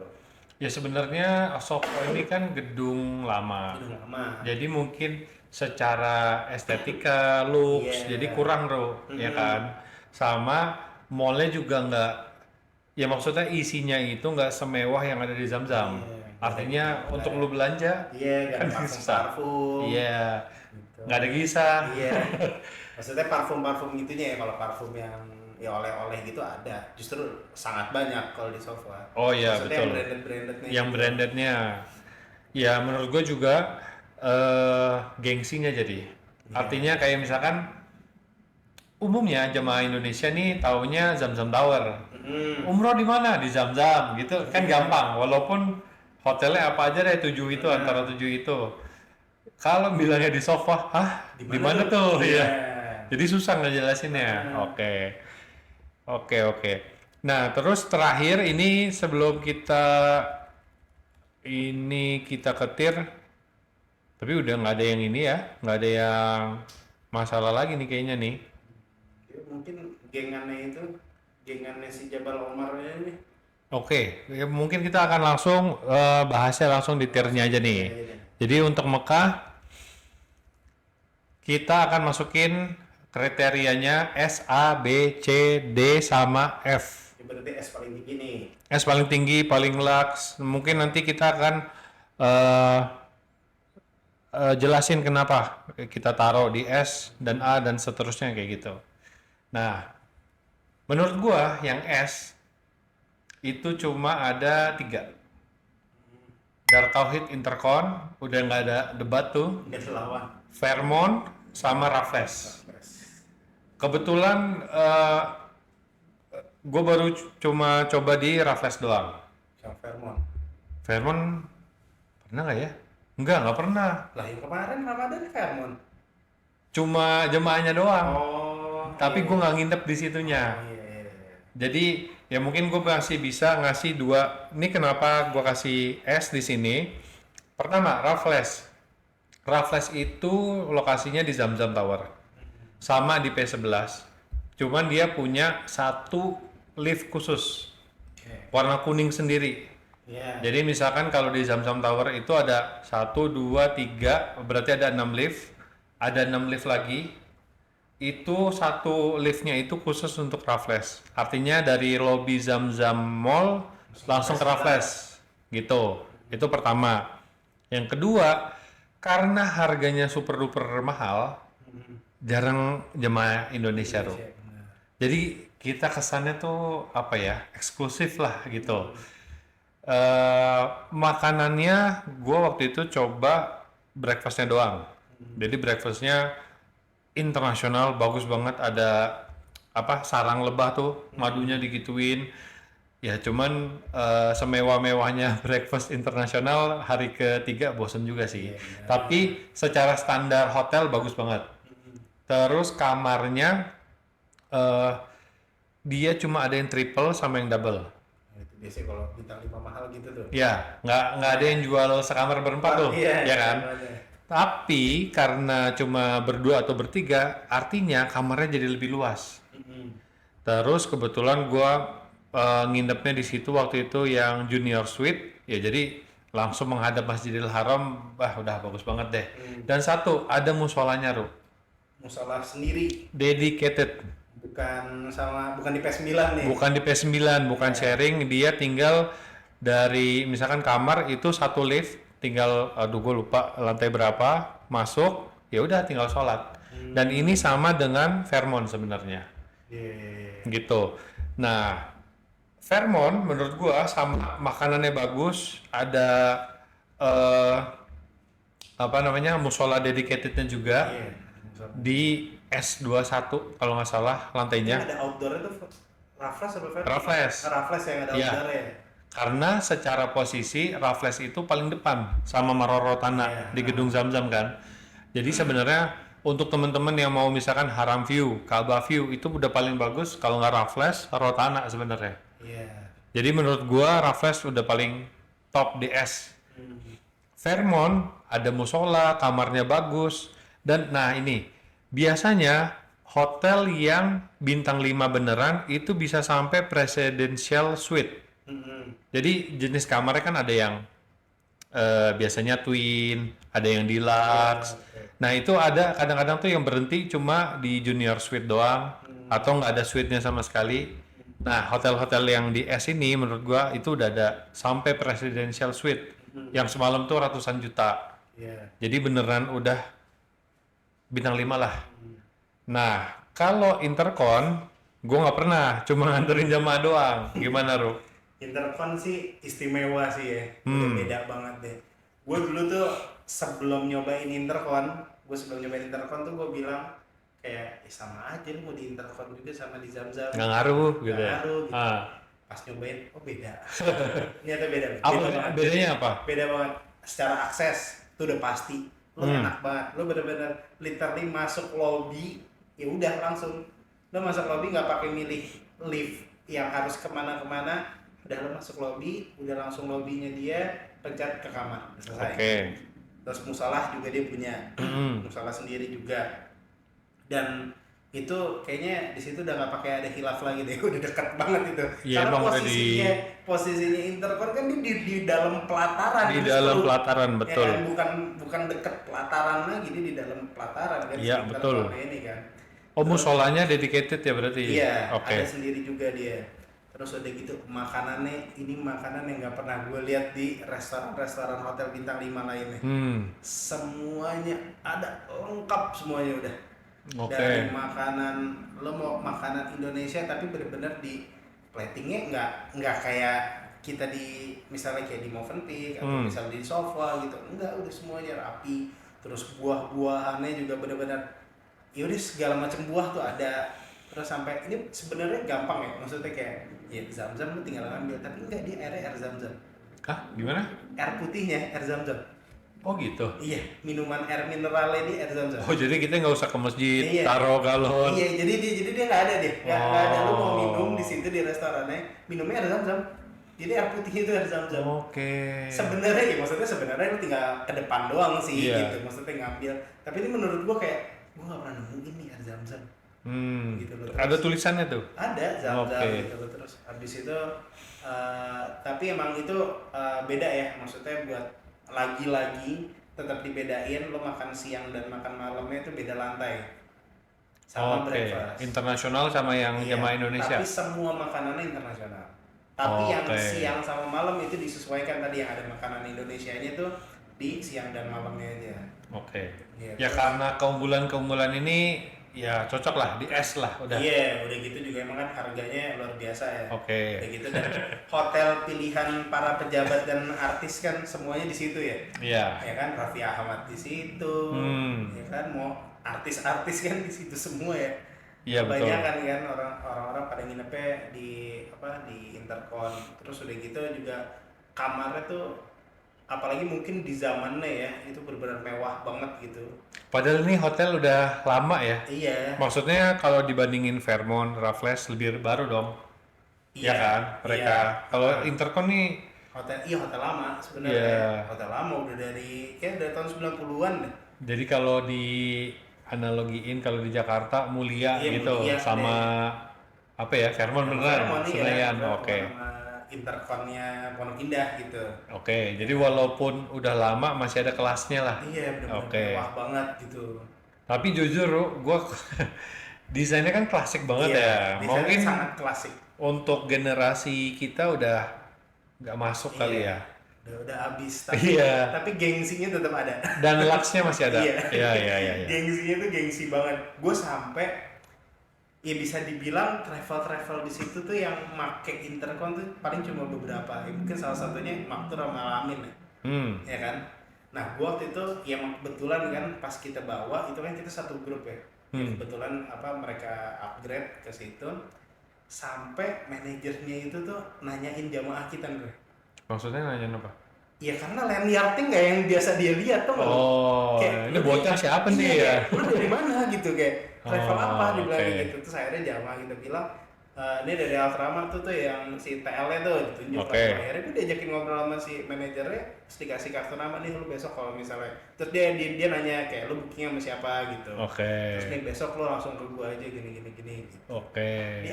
Ya sebenarnya Sofwa ini kan gedung lama. Udah lama. Jadi mungkin secara estetika, looks, Iya. jadi kurang bro, ya kan. Sama mallnya juga Ya maksudnya isinya itu nggak semewah yang ada di Zamzam. Iya, Artinya untuk lu belanja Iya, gak kan ada susah. parfum-parfum. Iya, Gitu. nggak ada kisah. Iya. Maksudnya parfum-parfum gitunya ya, kalau parfum yang ya oleh-oleh gitu ada. Justru sangat banyak kalau di sofa. Oh iya Maksudnya betul. yang branded-brandednya Yang gitu. brandednya, ya menurut gue juga gengsinya jadi. Artinya kayak misalkan umumnya jemaah Indonesia nih taunya Zamzam Tower. Mm-mm. Umroh di mana? Di Zamzam gitu kan gampang. Walaupun hotelnya apa aja deh 7 itu antara 7 itu. Kalau bilangnya di sofa, hah? Di mana tuh? Iya. Ya. Jadi susah ngejelasinnya. Oke. Oke, oke. Nah, terus terakhir ini sebelum kita ketir, tapi udah nggak ada yang ini ya, nggak ada yang masalah lagi nih kayaknya nih. Ya, mungkin gengannya si Jabal Omar ini. Oke, ya mungkin kita akan langsung bahasnya langsung di tiernya aja nih. Iya. Jadi untuk Mekah kita akan masukin kriterianya S, A, B, C, D sama F. Ya, berarti S paling tinggi nih. S paling tinggi, paling lux. Mungkin nanti kita akan eh, jelasin kenapa kita taruh di S dan A dan seterusnya kayak gitu. Nah, menurut gua yang S itu cuma ada 3. Dark Tauhid Intercon, udah nggak ada debat tuh. Nggak lawan. Fairmont sama Raffles. Kebetulan gue baru cuma coba di Raffles doang. Sama Fairmont. Fairmont pernah nggak ya? Nggak pernah. Lah yang kemarin Ramadan Fairmont. Cuma jemaahnya doang. Oh. Tapi gue nggak nginep di situnya. Iya. Jadi ya mungkin gue masih bisa ngasih 2. Ini kenapa gue kasih S di sini? Pertama, Raffles. Raffles itu lokasinya di Zamzam Tower. Sama di P11. Cuman dia punya satu lift khusus. Oke. Warna kuning sendiri. Iya. Jadi misalkan kalau di Zamzam Tower itu ada 1, 2, 3, berarti ada 6 lift. Ada 6 lift lagi. Itu satu liftnya itu khusus untuk Raffles. Artinya dari lobby Zamzam Mall langsung ke Raffles. Gitu. Itu pertama. Yang kedua, karena harganya super duper mahal, jarang jemaah Indonesia tuh. Jadi kita kesannya tuh apa ya, eksklusif lah gitu. Makanannya gue waktu itu coba breakfastnya doang. Jadi breakfastnya internasional, bagus banget. Ada apa, sarang lebah tuh, madunya digituin. Ya cuman semewah-mewahnya breakfast internasional hari ketiga bosen juga sih. Tapi secara standar hotel bagus banget. Terus kamarnya dia cuma ada yang triple sama yang double. Nah, itu biasanya kalau bintang 5 mahal gitu tuh. Ya, nggak ada yang jual sekamar berempat tuh, Iya, ya kan? ada. Tapi karena cuma berdua atau bertiga, artinya kamarnya jadi lebih luas. Terus kebetulan gua nginepnya di situ waktu itu yang junior suite, ya jadi langsung menghadap Masjidil Haram, udah bagus banget deh. Dan satu, ada musolanya, Ru. Musola sendiri, Dedicated. bukan di P9 nih. Bukan di P9, bukan sharing, dia tinggal dari misalkan kamar itu satu lift, tinggal aduh gue lupa lantai berapa, masuk, ya udah tinggal sholat. Dan ini sama dengan Fairmont sebenarnya. Iya. Gitu. Nah, Fairmont menurut gua sama makanannya bagus, ada apa namanya, musola dedicatednya juga Iya. di S21 kalau nggak salah lantainya. Ada outdoornya tuh Raffles apa Fairmont? Raffles. Raffles yang ada Iya. outdoornya. Karena secara posisi Raffles itu paling depan sama Maroro Tanah Iya. di gedung Zamzam kan. Jadi sebenarnya untuk teman-teman yang mau misalkan Haram View, Ka'bah View itu udah paling bagus kalau nggak Raffles, Rotana sebenarnya. Iya. Jadi menurut gua Raffles udah paling top di S. Fairmont ada musola, kamarnya bagus, dan nah ini biasanya hotel yang bintang 5 beneran itu bisa sampai presidential suite. Jadi jenis kamarnya kan ada yang biasanya twin, ada yang deluxe. Nah itu ada kadang-kadang tuh yang berhenti cuma di junior suite doang, atau nggak ada suite-nya sama sekali. Nah, hotel-hotel yang di S ini menurut gua itu udah ada sampai presidential suite yang semalam tuh ratusan juta. Iya. Jadi beneran udah bintang 5 lah. Nah, kalau Intercon gua nggak pernah, cuma nganterin jamaah doang. Gimana, Ru? Intercon sih istimewa sih ya, udah beda banget deh. Gue dulu tuh sebelum nyobain Intercon tuh gue bilang kayak sama aja lu mau di Intercon juga sama di Zamzam. Nggak ngaruh gitu Nggak ya? ngaruh gitu. Ah. Pas nyobain, oh beda. Ternyata beda. Apa Beda banget. bedanya apa? Beda banget. Secara akses tuh udah pasti. Lo enak banget. Lo bener-bener literally masuk lobby, ya udah langsung. Lo masuk lobby nggak pakai milih lift yang harus kemana-kemana. Udah lo masuk lobby, udah langsung lobbynya dia, pencet ke kamar, selesai. Oke. Terus musalah juga dia punya, musalah sendiri juga. Dan itu kayaknya di situ udah nggak pakai ada khilaf lagi deh, udah dekat banget itu. Iya, Karena emang udah posisinya Intercon kan dia di dalam pelataran. di justru. dalam pelataran, Ya betul. kan? Bukan deket pelataran lagi, dia di dalam pelataran kan. Iya, si betul. Intercon ini kan. Oh, musolanya dedicated ya berarti? Iya, Oke. ada sendiri juga dia. Terus udah gitu makanannya, ini makanan yang nggak pernah gue lihat di restoran-restoran hotel bintang 5 lainnya. Semuanya ada, lengkap semuanya udah. Oke. Dari makanan, lo mau makanan Indonesia tapi bener-bener di platingnya nggak kayak kita di misalnya kayak di Movenpick atau misalnya di sofa gitu. Enggak, udah semuanya rapi. Terus buah-buahannya juga bener-bener yaudah segala macam buah tuh ada. Terus sampai ini sebenarnya gampang ya, maksudnya kayak ya Zamzam lu tinggal ambil, tapi enggak, dia air Zamzam. Hah? Gimana? Air putihnya air Zamzam. Oh gitu? Iya, minuman air mineralnya di air Zamzam. Oh jadi kita nggak usah ke masjid, Iya. taruh galon. Iya, jadi dia nggak ada deh, nggak ada. Lu mau minum di situ di restorannya, minumnya air Zamzam. Jadi air putihnya itu air Zamzam. Oke. Sebenarnya ya, maksudnya sebenarnya lu tinggal ke depan doang sih Iya. gitu, maksudnya ngambil. Tapi ini menurut gua kayak gua nggak pernah nemuin nih air Zamzam. Gitu loh. Ada tulisannya tuh? Ada Zamzam Oke. gitu loh. Terus habis itu tapi emang itu beda ya, maksudnya buat lagi-lagi tetap dibedain, lo makan siang dan makan malamnya itu beda lantai sama Oke. breakfast. Internasional sama yang Iya, jamaah Indonesia. tapi semua makanannya internasional. Tapi yang Oke. siang sama malam itu disesuaikan, tadi yang ada makanan Indonesia ini tuh di siang dan malamnya aja. Oke. Iya, Ya terus- karena keunggulan-keunggulan ini ya cocok lah di es lah udah. Iya, udah gitu juga emang kan harganya luar biasa ya. Oke. Udah gitu, dan hotel pilihan para pejabat dan artis kan semuanya di situ ya. Iya. Ya kan, Raffi Ahmad di situ. Ya kan, mau artis-artis kan di situ semua ya. Iya, betul. Kebanyakan kan orang-orang pada nginepnya di Intercon. Terus udah gitu juga kamarnya tuh apalagi mungkin di zamannya ya, itu benar-benar mewah banget gitu. Padahal ini hotel udah lama ya. Iya. Maksudnya kalau dibandingin Fairmont, Raffles lebih baru dong. Iya kan? Mereka. Iya. Kalau Intercon nih Hotel lama sebenarnya. Iya. Hotel lama udah kayak dari tahun 90-an deh. jadi kalau di analogiin kalau di Jakarta Mulia Iya, gitu Mulia, sama apa ya Fairmont beneran Fairmont, iya, Senayan. Fairmont Oke. sama Interconnya Pondok Indah gitu. Oke, jadi walaupun udah lama masih ada kelasnya lah. Iya, benar-benar Oke. mewah banget gitu. Tapi jujur, gue desainnya kan klasik banget Iya, ya. desainnya Mungkin sangat klasik. untuk generasi kita udah nggak masuk kali ya. Udah habis, tapi Iya. tapi gengsinya tetap ada. Dan luxnya masih ada. Iya. Iya. Gengsinya tuh gengsi banget. Gue sampai ya bisa dibilang travel di situ tuh yang make Intercon tuh paling cuma beberapa. Ya, mungkin salah satunya Maktur sama Amin ya. Ya kan? Nah, gua waktu itu ya kebetulan kan pas kita bawa itu kan kita satu grup ya. Ya, kebetulan mereka upgrade ke situ sampai manajernya itu tuh nanyain jamaah kita gue. Maksudnya nanya apa? Ya karena lanyardnya nggak yang biasa dia lihat tuh. Oh, ini bocah siapa nih ya? Lu dari mana gitu kayak travel apa dibilang oke. gitu. Terus akhirnya jamaah kita bilang ini dari Alfamart tuh yang si TL-nya tuh ditunjuk. Oke. Akhirnya gue diajakin ngobrol sama si manajernya, terus dikasih kartu nama nih, lu besok kalau misalnya, terus dia nanya kayak lu booking sama siapa gitu. Oke. Terus nih besok lu langsung ke gua aja gini gitu. Oke. Dia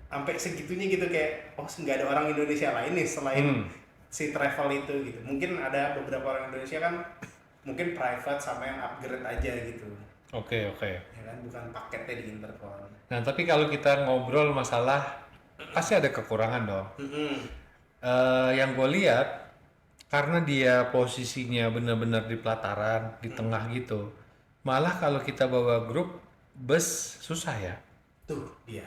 sampai segitunya gitu kayak nggak ada orang Indonesia lain nih selain si travel itu gitu. Mungkin ada beberapa orang Indonesia kan mungkin private sama yang upgrade aja gitu. Oke. Ya kan, bukan paketnya di Intercon. Nah, tapi kalau kita ngobrol masalah pasti ada kekurangan dong. Mm-mm. Yang gue lihat karena dia posisinya benar-benar di pelataran, di tengah gitu. Malah kalau kita bawa grup bus susah ya. Tuh dia.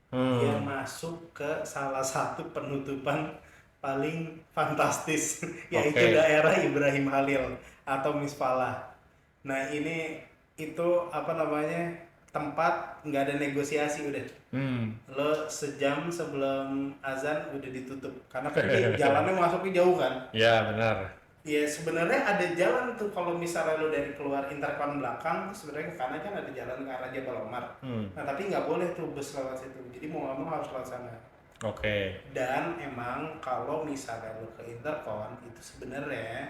Dia Hmm, masuk ke salah satu penutupan paling fantastis yaitu oke. daerah Ibrahim Halil atau Misfalah. Nah ini itu apa namanya tempat nggak ada negosiasi udah. Hmm. Lo sejam sebelum azan udah ditutup karena kan jalannya masuknya jauh kan. Ya benar. Ya sebenarnya ada jalan tuh kalau misalnya lo dari keluar intercon belakang tuh sebenarnya ke kanan kan ada jalan ke arah Jabal Omar. Hmm. Nah tapi nggak boleh tuh bus lewat situ. Jadi mau nggak mau harus lewat sana. Oke. Dan emang kalau misalnya lo ke intercon itu sebenarnya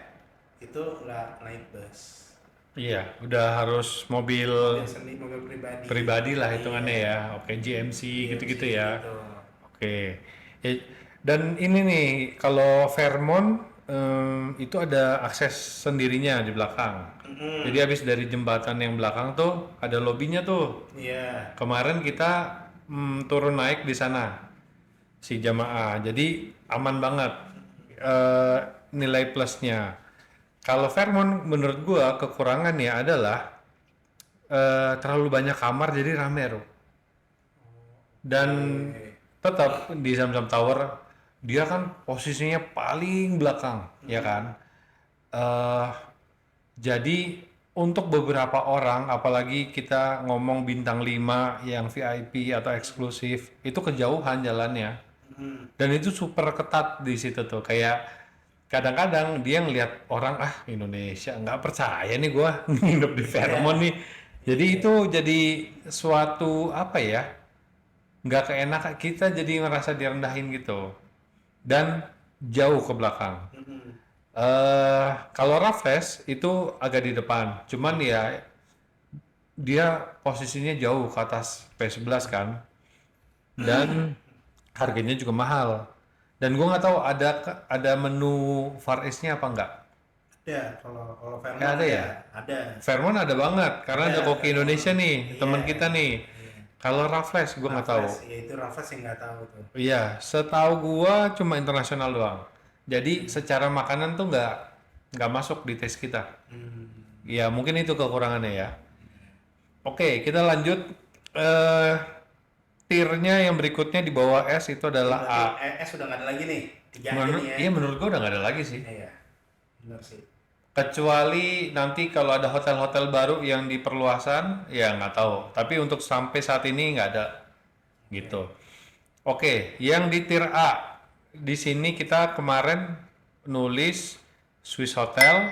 itu nggak naik bus. Iya, udah harus mobil Mobil sendiri, mobil pribadi. pribadi lah hitungannya Iya, ya. Oke, GMC GMC gitu-gitu ya. gitu. Oke. Ya, dan ini nih, kalau Fairmont itu ada akses sendirinya di belakang. Mm-mm. Jadi habis dari jembatan yang belakang tuh ada lobinya tuh. Iya. Kemarin kita turun naik di sana si jamaah. Jadi aman banget eh, nilai plusnya. Kalau Fairmont menurut gua kekurangannya adalah terlalu banyak kamar jadi rame, Ru. Dan Oke. tetap di Zamzam Tower dia kan posisinya paling belakang, ya kan? eh jadi untuk beberapa orang, apalagi kita ngomong bintang 5 yang VIP atau eksklusif, itu kejauhan jalannya. Mm. Dan itu super ketat di situ tuh. Kayak kadang-kadang dia ngelihat orang, ah Indonesia, nggak percaya nih gua nginep di Fairmont nih. Jadi Iya. itu jadi suatu apa ya? Nggak keenakan, kita jadi ngerasa direndahin gitu. Dan jauh ke belakang. Mm-mm. Kalau Raffles itu agak di depan, cuman ya dia posisinya jauh ke atas P11 kan, dan harganya juga mahal. Dan gua nggak tahu ada menu Far East-nya apa nggak? Ada kalau Fairmont Ada ya? ada. Fairmont ada banget, karena ada Koki Fairmont. Indonesia nih, Iya. teman kita nih. Iya. Kalau Raffles gua nggak tahu. Raffles, ya itu Raffles yang nggak tahu tuh. Iya, setahu gua cuma internasional doang. Jadi secara makanan tuh nggak masuk di tes kita. Hmm. Ya mungkin itu kekurangannya ya. Oke, kita lanjut. Eh, Tiernya yang berikutnya di bawah S itu adalah A. Berarti S sudah nggak ada lagi nih. Tiga aja nih ya. Iya menurut gua udah nggak ada lagi sih. Iya, benar sih. Kecuali nanti kalau ada hotel-hotel baru yang di perluasan, ya nggak tahu. Tapi untuk sampai saat ini nggak ada gitu. Oke, yang di tier A, di sini kita kemarin nulis Swiss Hotel,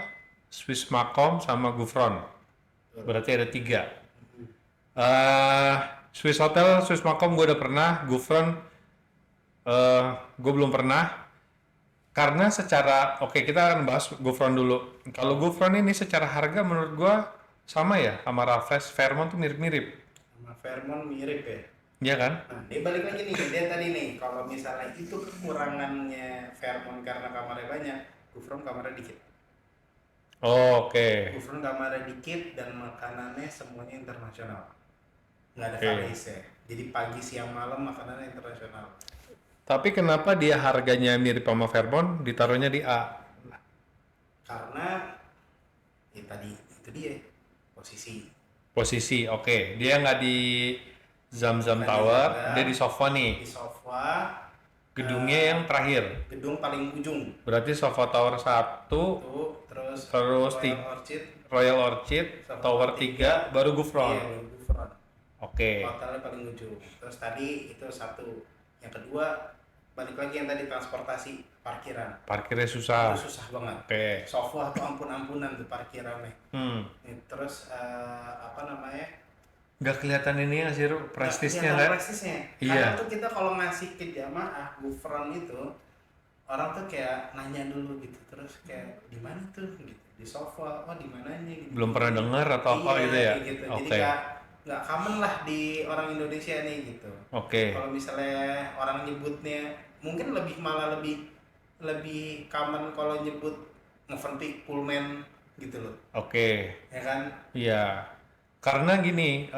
Swiss Macom, sama Gufron. Berarti ada 3. eh Swiss Hotel, Swiss Macom gue udah pernah, Gufron gue belum pernah. Karena secara, oke kita akan bahas Gufron dulu. Kalau Gufron ini secara harga menurut gue sama ya sama Raffles, Fairmont tuh mirip-mirip, Sama Fairmont mirip ya. ya kan? Nah, dia balik lagi nih, dia tadi nih, kalau misalnya itu kekurangannya Fairmont karena kamarnya banyak, Gufron kamarnya dikit. Oh, oke. Gufron kamarnya dikit dan makanannya semuanya internasional. Nggak ada Oke. variasi ya. Jadi pagi, siang, malam makanannya internasional. Tapi kenapa dia harganya mirip sama Fairmont, ditaruhnya di A? Karena ya tadi itu dia posisi. Posisi, oke. Dia nggak di Zamzam Nggak di Tower, Zamzam. dia di sofa Di nih. sofa Gedungnya yang terakhir. gedung paling ujung Berarti sofa tower 1, tuh, terus terus Royal Orchid, Royal Orchid, sofa Tower 3, baru iya Gufron. baru Gufron. Oke. Hotelnya paling ujung. Terus tadi itu satu. Yang kedua balik lagi yang tadi transportasi parkiran. Parkirnya susah. Itu susah banget. Oke. Sofa tuh ampun-ampunan tuh parkirannya. Hmm. Terus apa namanya? Nggak kelihatan ini ya sih, Ru? Prestisnya Nggak nggak? prestisnya. Iya. Karena tuh kita kalau ngasih ke jamaah Gufron itu orang tuh kayak nanya dulu gitu, terus kayak di mana tuh gitu, di sofa, oh di mananya gitu. Belum pernah dengar atau apa Iya, gitu ya? kayak gitu. Jadi Oke. nggak common lah di orang Indonesia nih gitu. Oke. Kalau misalnya orang nyebutnya mungkin malah lebih common kalau nyebut Movenpick, Pullman gitu loh. Oke. Ya kan? Iya. Karena gini,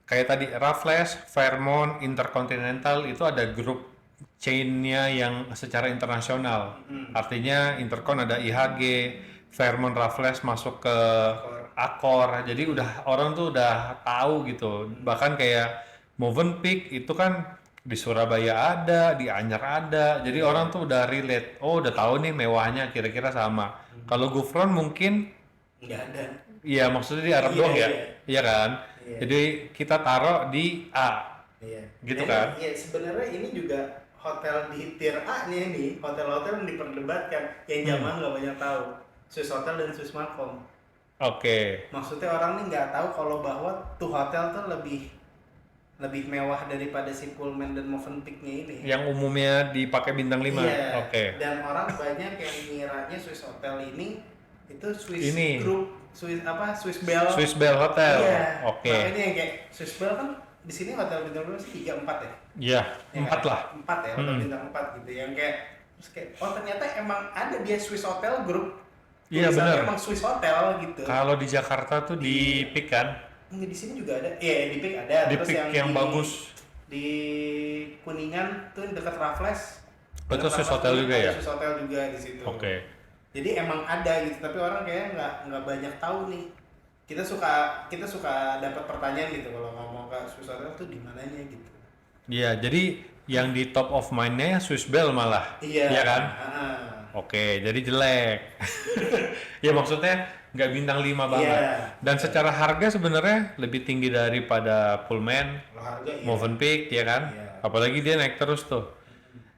kayak tadi Raffles, Fairmont, Intercontinental itu ada grup chain-nya yang secara internasional. Artinya Intercon ada IHG, Fairmont Raffles masuk ke Accor. Jadi udah orang tuh udah tahu gitu. Bahkan kayak Movenpick itu kan di Surabaya ada, di Anyar ada. Jadi orang tuh udah relate. Oh, udah tahu nih mewahnya kira-kira sama. Kalau Gufron mungkin Nggak ada. iya maksudnya di Arab Iya, doang ya. iya. Iya kan? Iya. Jadi kita taruh di A. Iya. Gitu Nah, kan? Iya, sebenarnya ini juga hotel di tier A nih, hotel-hotel yang diperdebatkan, yang zaman nggak banyak tahu. Swiss Hotel dan Swiss Malcom. Oke. Maksudnya orang nih nggak tahu kalau bahwa tuh hotel tuh lebih mewah daripada si Pullman dan Movenpick-nya ini. Yang umumnya dipakai bintang 5. Iya. Oke. Dan orang banyak yang ngiranya Swiss Hotel ini itu Swiss Ini. Group, Swiss Bell. Swiss Bell Hotel. Iya. Oke. Makanya yang kayak Swiss Bell kan di sini hotel bintang berapa sih? 3 4 ya? Iya, Ya 4 kan? lah. 4 ya, hotel bintang 4 gitu. Yang kayak terus kayak oh ternyata emang ada dia Swiss Hotel Group. Iya, Tulisannya benar. Emang Swiss Hotel gitu. Kalau di Jakarta tuh di Peak kan, Di sini juga ada. Iya, di Peak ada. di Terus Peak yang bagus. Di Kuningan tuh dekat Raffles. Betul, Dekat Swiss Raffles Hotel tuh juga ada ya? Swiss Hotel juga di situ. Oke. Jadi emang ada gitu, tapi orang kayaknya nggak banyak tahu nih. Kita suka dapat pertanyaan gitu kalau ngomong ke Swiss Hotel tuh di mananya gitu. Iya, jadi yang di top of mind-nya Swiss Bell malah. Iya. Iya kan? Ah. Oke, jadi jelek. Ya maksudnya nggak bintang 5 banget. Iya. Dan secara harga sebenarnya lebih tinggi daripada Pullman, Kalau harga iya. Movenpick, ya kan? Iya. Apalagi dia naik terus tuh.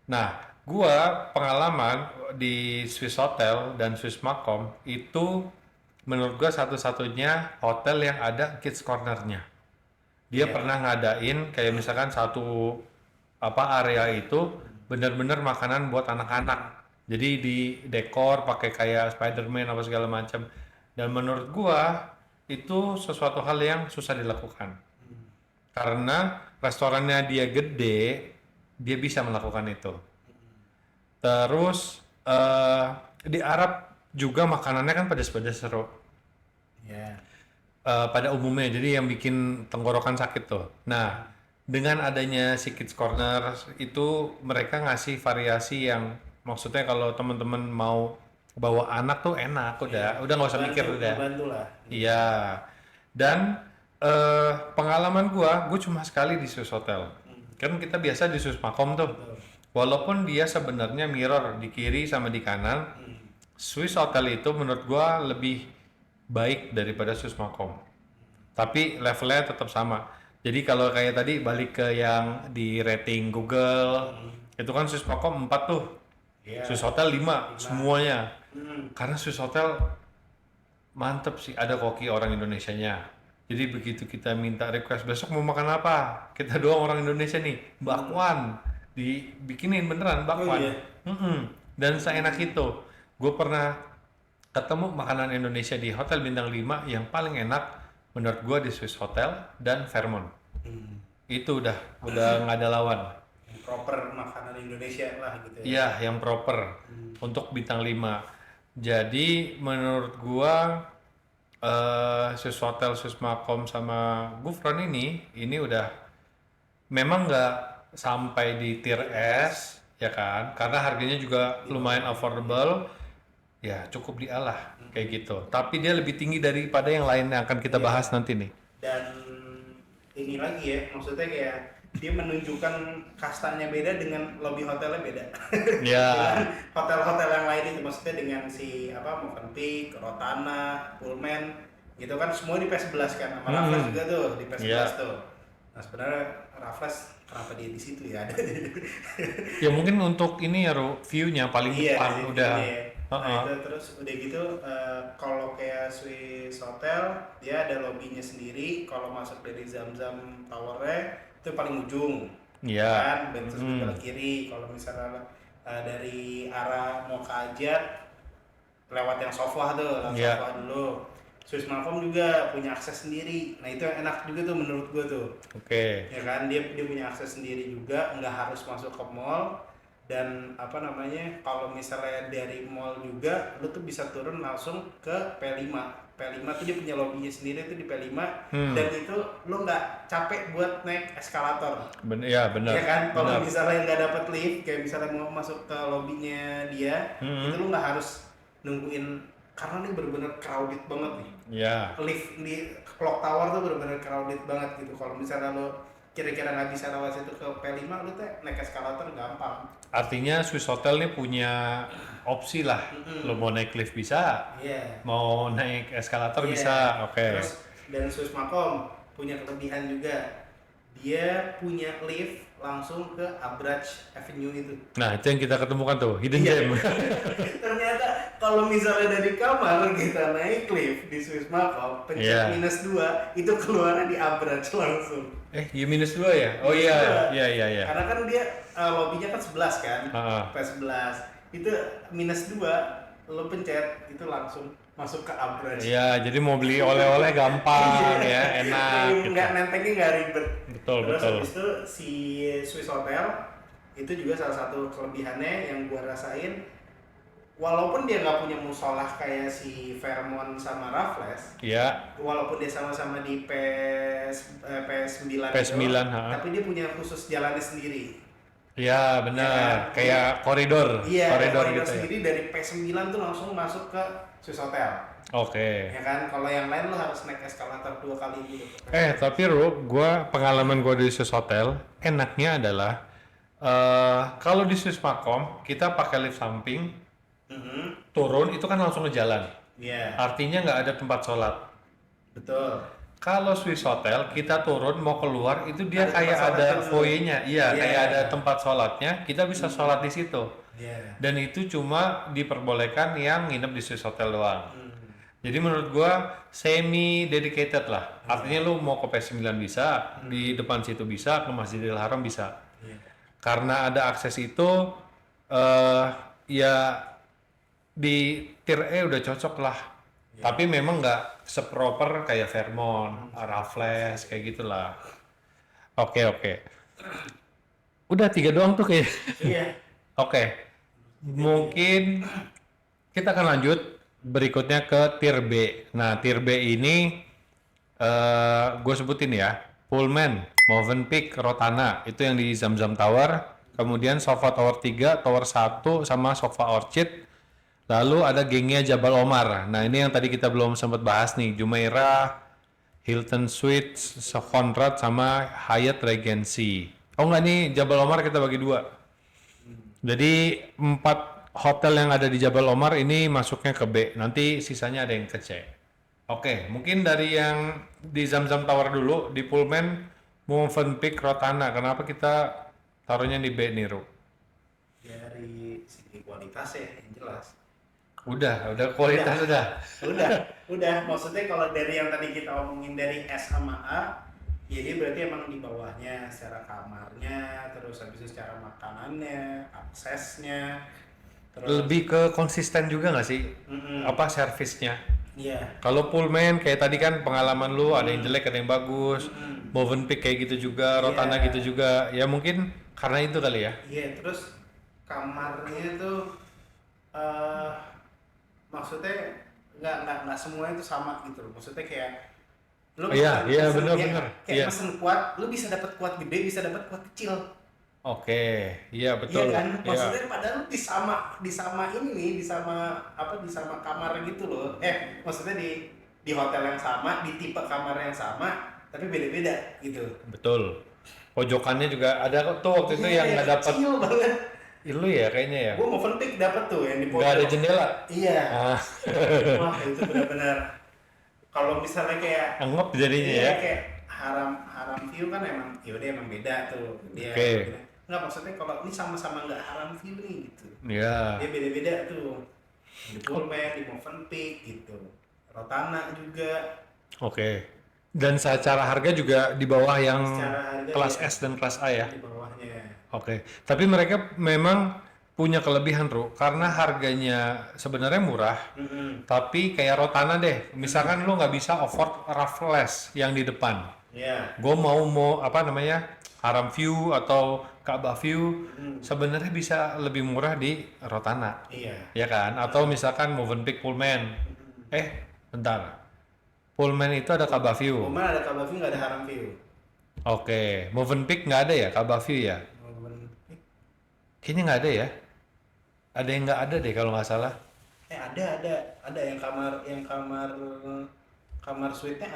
Nah, gua pengalaman di Swiss Hotel dan Swiss Macom itu menurut gua satu-satunya hotel yang ada kids corner-nya. Dia Iya. pernah ngadain kayak misalkan satu area itu benar-benar makanan buat anak-anak. Jadi di dekor pakai kayak Spider-Man apa segala macam. Dan menurut gua itu sesuatu hal yang susah dilakukan. Karena restorannya dia gede, dia bisa melakukan itu. Terus di Arab juga makanannya kan pedas-pedas seru. Iya. Pada umumnya, jadi yang bikin tenggorokan sakit tuh. Nah, dengan adanya si Kids Corner itu mereka ngasih variasi yang maksudnya kalau teman-teman mau bawa anak tuh enak udah nggak usah mikir udah. Bantu lah. Iya. Dan pengalaman gua cuma sekali di Swiss Hotel. Kan kita biasa di Swiss Macom tuh. Walaupun dia sebenarnya mirror di kiri sama di kanan, Swiss Hotel itu menurut gua lebih baik daripada Swiss Macom. Tapi levelnya tetap sama. Jadi kalau kayak tadi balik ke yang di rating Google, itu kan Swiss Macom 4 tuh. Iya. Swiss Hotel 5 semuanya. Hmm. Karena Swiss Hotel mantep sih, ada koki orang Indonesianya. Jadi begitu kita minta request besok mau makan apa, kita doang orang Indonesia nih, bakwan dibikinin beneran bakwan. Oh, iya? Dan seenak itu, gue pernah ketemu makanan Indonesia di hotel bintang 5 yang paling enak menurut gue di Swiss Hotel dan Fairmont. Itu udah nggak ada lawan. Proper makanan Indonesia lah gitu ya. Iya, yang proper untuk bintang 5. Jadi menurut gua Swiss Hotel, Swiss Macom sama Gufron ini udah memang nggak sampai di tier S ya kan, karena harganya juga lumayan affordable, ya cukup di A lah kayak gitu. Tapi dia lebih tinggi daripada yang lain yang akan kita bahas nanti nih. Dan ini lagi ya, maksudnya kayak dia menunjukkan kastanya beda dengan lobby hotelnya beda. Ya. Dengan hotel-hotel yang lain itu maksudnya dengan si Movenpick, Rotana, Pullman gitu kan semua di P11 kan, sama Raffles juga tuh di P11 Iya. tuh. Nah sebenarnya Raffles kenapa dia di situ ya? Ya mungkin untuk ini ya view-nya paling depan di udah. sini ya. Nah, itu terus udah gitu kalau kayak Swiss Hotel dia ada lobbynya sendiri, kalau masuk dari Zamzam Tower-nya itu paling ujung. Iya. Kan, terus berbelok kiri. Kalau misalnya dari arah mau ke Ajat lewat yang Sofah tuh, lewat Iya. Sofah dulu. Swiss Malcom juga punya akses sendiri. Nah, itu yang enak juga tuh menurut gua tuh. Oke. Ya kan, dia punya akses sendiri juga, nggak harus masuk ke mall. Dan kalau misalnya dari mall juga lu tuh bisa turun langsung ke P5 P5 tuh dia punya lobbynya sendiri tuh di P5 dan itu lo nggak capek buat naik eskalator. Ya benar. Iya kan, kalau Benar. misalnya nggak dapet lift, kayak misalnya mau masuk ke lobbynya dia, itu lo nggak harus nungguin karena ini bener-bener crowded banget nih. Ya. Lift di clock tower tuh bener-bener crowded banget gitu. Kalau misalnya lo kira-kira nggak bisa lewat situ ke P5, lo tuh naik eskalator gampang. Artinya Swiss Hotel nih punya opsi lah. Lo mau naik lift bisa, Iya. mau naik eskalator Iya. bisa. Oke. Terus dan Swiss Makom punya kelebihan juga. Dia punya lift langsung ke Abraj Avenue itu. Nah, itu yang kita ketemukan tuh, hidden Iya. gem. Ternyata kalau misalnya dari kamar kita naik lift di Swiss Makom, pencet Iya. -2 itu keluarnya di Abraj langsung. -2 ya? Oh iya, iya. Karena kan dia lobbynya kan 11 kan, P11 itu -2 lo pencet itu langsung masuk ke Abraj. Iya, jadi mau beli oleh-oleh gampang ya, enak. Gitu. Nggak nentengnya nggak ribet. Betul, Terus betul. habis itu si Swiss Hotel itu juga salah satu kelebihannya yang gua rasain, walaupun dia nggak punya musolah kayak si Fairmont sama Raffles, Iya, walaupun dia sama-sama di P9 P9, gitu, ha. tapi dia punya khusus jalannya sendiri. iya benar. Kayak koridor, Iya, koridor koridor gitu ya. sendiri dari P9 tuh langsung masuk ke Swiss Hotel. Oke. Ya kan, kalau yang lain lo harus naik eskalator 2 kali gitu. Tapi Ru, pengalaman gua di Swiss Hotel, enaknya adalah kalau di Swiss Makom kita pakai lift samping, turun itu kan langsung ke jalan. Iya, Artinya nggak ada tempat sholat. betul. Kalau Swiss Hotel kita turun mau keluar itu dia Ada kayak tempat ada sholat dulu. foyernya, iya Iya. kayak ada tempat sholatnya, kita bisa sholat di situ. Iya. Dan itu cuma diperbolehkan yang nginep di Swiss Hotel doang. Jadi menurut gua semi dedicated lah. Artinya lu mau ke P9 bisa, di depan situ bisa, ke Masjidil Haram bisa. Karena ada akses itu, ya di tier E udah cocok lah. Tapi memang nggak seproper kayak Fairmont, Raffles kayak gitulah. Oke. Udah 3 doang tuh kayak. Iya. Oke. Mungkin kita akan lanjut berikutnya ke tier B. Nah, tier B ini gue sebutin ya. Pullman, Movenpick, Rotana. Itu yang di Zamzam Tower. Kemudian Sofa Tower 3, Tower 1, sama Sofa Orchid. Lalu ada gengnya Jabal Omar. Nah, ini yang tadi kita belum sempat bahas nih. Jumeirah, Hilton Suites, Conrad, sama Hyatt Regency. Oh enggak nih, Jabal Omar kita bagi 2. Jadi 4 hotel yang ada di Jabal Omar ini masuknya ke B. Nanti sisanya ada yang ke C. Oke, mungkin dari yang di Zamzam Tower dulu, di Pullman, Movenpick, Rotana. Kenapa kita taruhnya di B nih, Ru? Dari segi kualitas ya, yang jelas. Udah kualitas udah. Udah. Maksudnya kalau dari yang tadi kita omongin dari S sama A, ya dia berarti emang di bawahnya secara kamarnya, terus habis itu secara makanannya, aksesnya, terus Lebih ke konsisten juga nggak sih? Apa servisnya? iya. Kalau Pullman kayak tadi kan pengalaman lu ada yang jelek ada yang bagus. Movenpick kayak gitu juga, Rotana Iya. gitu juga. Ya mungkin karena itu kali ya. Iya, terus kamarnya tuh maksudnya nggak semua itu sama gitu loh. Maksudnya kayak lu Iya, pesen- benar. kayak Iya. pesen kuat, lu bisa dapat kuat gede, bisa dapat kuat kecil. Oke, iya betul. Iya kan? Iya. Maksudnya padahal di sama ini nih, di sama kamar gitu loh. Maksudnya di hotel yang sama, di tipe kamar yang sama, tapi beda-beda gitu. Betul. Pojokannya juga ada kok tuh waktu itu Iya, yang nggak dapat. kecil banget. Lu ya kayaknya ya. Gua mau Movenpick dapat tuh yang di Nggak ada pojok. jendela. Iya. Ah, Wah, itu benar-benar kalau misalnya kayak ngep jadinya iya, ya. kayak haram view kan emang yaudah emang beda tuh dia. Oke. Nggak, maksudnya kalau ini sama-sama nggak haram view nih gitu. Iya. Dia beda-beda tuh. Di Pullman, di Movenpick gitu. Rotana juga. Oke. Dan secara harga juga di bawah yang Secara harga kelas ya. S dan kelas A ya. Di bawahnya. Oke, tapi mereka memang punya kelebihan, Bro, karena harganya sebenarnya murah, tapi kayak Rotana deh, misalkan lu nggak bisa afford Raffles yang di depan, Iya. gue mau apa namanya Haram View atau Ka'bah View, sebenarnya bisa lebih murah di Rotana, Iya. ya kan? Atau misalkan Movenpick Pullman, bentar, Pullman itu ada Kaba View. Pullman ada Kaba View, nggak ada Haram View. Oke, Movenpick nggak ada ya Kaba View ya? Kayaknya nggak ada ya. Ada yang nggak ada deh kalau nggak salah. Ada yang kamar suite-nya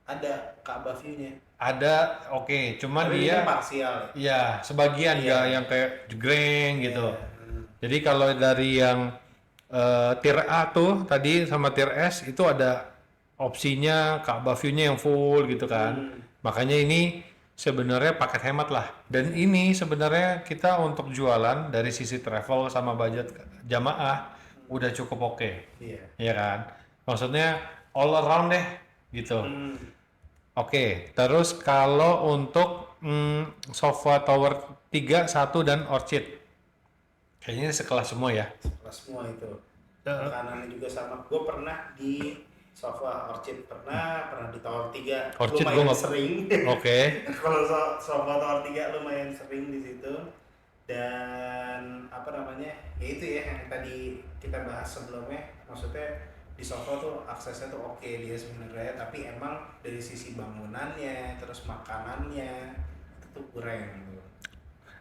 ada Kaba View-nya. Ada, oke, cuman Tapi dia ini parsial. ya sebagian Iya. nggak yang kayak jegreng gitu. Iya. Jadi kalau dari yang tier A tuh tadi sama tier S itu ada opsinya Ka'bah view-nya yang full gitu kan. Makanya ini sebenarnya paket hemat lah. Dan ini sebenarnya kita untuk jualan dari sisi travel sama budget jamaah udah cukup oke. Iya. Ya kan? Maksudnya all around deh gitu. Oke, terus kalau untuk sofa tower 3, 1 dan Orchid. Kayaknya sekelas semua ya. Kelas semua itu. Makanannya juga sama. Gue pernah di sofa Orchid, pernah di Tower 3. Orchid lumayan gua nggak- sering. Oke. Kalau sofa Tower 3 lumayan sering di situ. Dan apa namanya? Ya itu ya yang tadi kita bahas sebelumnya. Maksudnya di sofa tuh aksesnya tuh oke dia sebenarnya, tapi emang dari sisi bangunannya, terus makanannya itu tuh kurang gitu.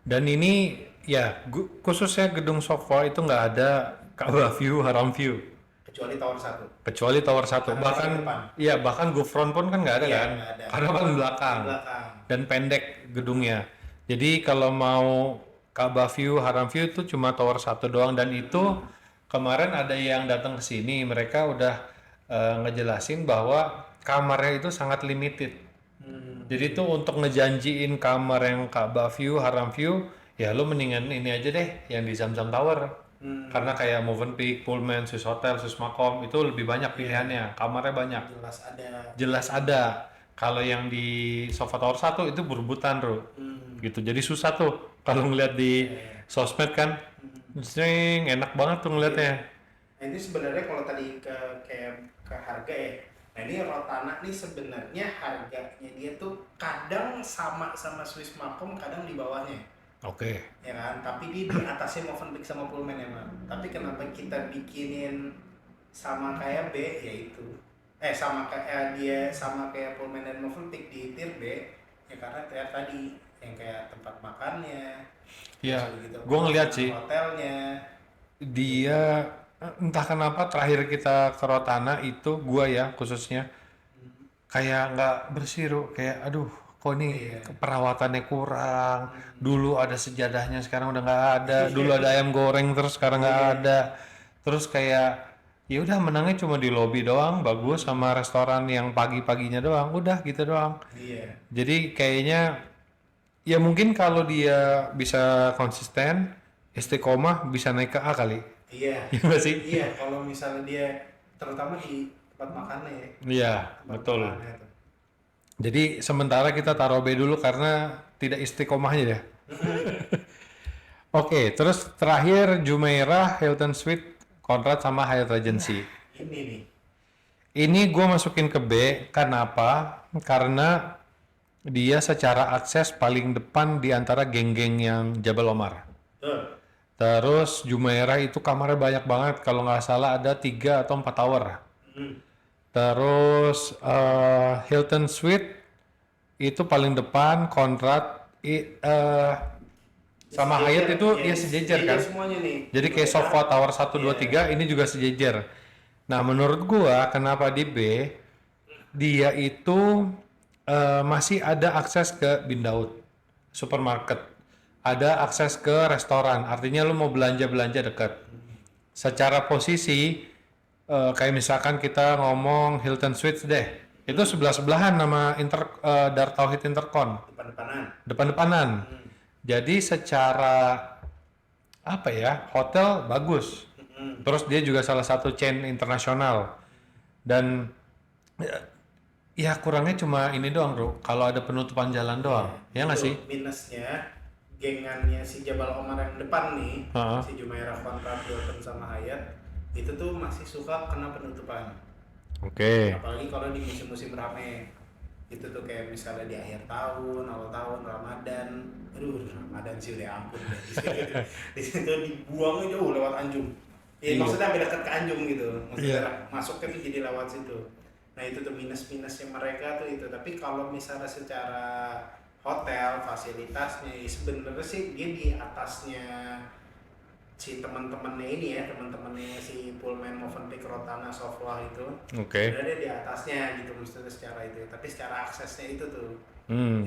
Dan ini ya khususnya gedung sofa itu nggak ada Ka'bah view, Haram view. Kecuali Tower 1. Kecuali tower 1. Karena Bahkan paling depan. iya bahkan GoFront pun kan nggak ada Iya, kan. nggak ada. Karena paling belakang. Belakang. Dan pendek gedungnya. Jadi kalau mau Ka'bah view, Haram view itu cuma tower 1 doang, dan itu kemarin ada yang datang ke sini, mereka udah ngejelasin bahwa kamarnya itu sangat limited. Jadi tuh untuk ngejanjiin kamar yang Ka'bah view, Haram view, ya lu mendingan ini aja deh yang di Zamzam Tower. Karena kayak Movenpick, Pullman, Swiss Hotel, Swiss Macom itu lebih banyak pilihannya, kamarnya banyak. Jelas ada. Kalau yang di Sofa Tower 1 itu berebutan, bro. Gitu. Jadi susah tuh kalau ngeliat di sosmed kan. Sering enak banget tuh ngeliatnya. Nah ini sebenarnya kalau tadi ke harga ya. Nah ini Rotana nih sebenarnya harganya dia tuh kadang sama Swiss Macom, kadang di bawahnya. Oke. Ya kan, tapi dia di atasnya Movenpick sama Pullman emang. Tapi kenapa kita bikinin sama kayak B, yaitu sama kayak dia sama kayak Pullman dan Movenpick di tier B, ya karena kayak tadi yang kayak tempat makannya. Iya, gitu, gue ngeliat sih hotelnya. dia entah kenapa terakhir kita ke Rotana itu gua ya khususnya kayak nggak bersih, Ru. Kayak aduh kok nih perawatannya kurang. Dulu ada sejadahnya sekarang udah nggak ada. Dulu ada ayam goreng terus sekarang nggak ada. Terus kayak ya udah menangnya cuma di lobi doang bagus sama restoran yang pagi-paginya doang, udah gitu doang. Iya. Jadi kayaknya ya mungkin kalau dia bisa konsisten istiqomah bisa naik ke A kali. Iya. Iya nggak sih? Iya, kalau misalnya dia terutama di tempat makannya ya. Iya, Tempat betul. makannya tuh. Jadi sementara kita taruh B dulu karena tidak istiqomahnya ya. Oke, terus terakhir Jumeirah, Hilton Suite, Conrad sama Hyatt Regency. Ini nih. Ini gue masukin ke B, kenapa? Karena dia secara akses paling depan di antara geng-geng yang Jabal Omar. Tuh. Terus Jumeirah itu kamarnya banyak banget, kalau nggak salah ada 3 atau 4 tower. Terus Hilton Suite itu paling depan, Conrad sama Hyatt itu ya sejajar kan. Semuanya nih. Jadi kayak sofa tower 1, 2, 3 ini juga sejajar. Nah menurut gua kenapa di B, dia itu masih ada akses ke Bin Daud, supermarket. Ada akses ke restoran, artinya lu mau belanja-belanja dekat. Secara posisi, kayak misalkan kita ngomong Hilton Suites deh, itu sebelah-sebelahan nama Dar Tauhid Intercon. Depan-depanan. Jadi secara apa ya, hotel bagus. Terus dia juga salah satu chain internasional. Dan ya kurangnya cuma ini doang, bro. Kalau ada penutupan jalan doang, ya nggak sih? Minusnya, gengannya si Jabal Omar yang depan nih, si Jumeirah, Conrad, Hilton sama Hyatt, itu tuh masih suka kena penutupan. Oke. Apalagi kalau di musim-musim rame. Itu tuh kayak misalnya di akhir tahun, awal tahun, Ramadan. Aduh, Ramadan sih udah ampun deh. Di situ dibuangnya jauh lewat Anjung. Ya, maksudnya hampir dekat ke Anjung gitu. Maksudnya masuknya tuh jadi lewat situ. Nah itu tuh minus-minusnya mereka tuh itu. Tapi kalau misalnya secara hotel fasilitasnya ya sebenarnya sih dia di atasnya si teman-temannya ini ya, teman-temannya si Pullman Movenpick Rotana Sofwa itu. Oke. Sebenarnya di atasnya gitu maksudnya secara itu. Tapi secara aksesnya itu tuh Hmm.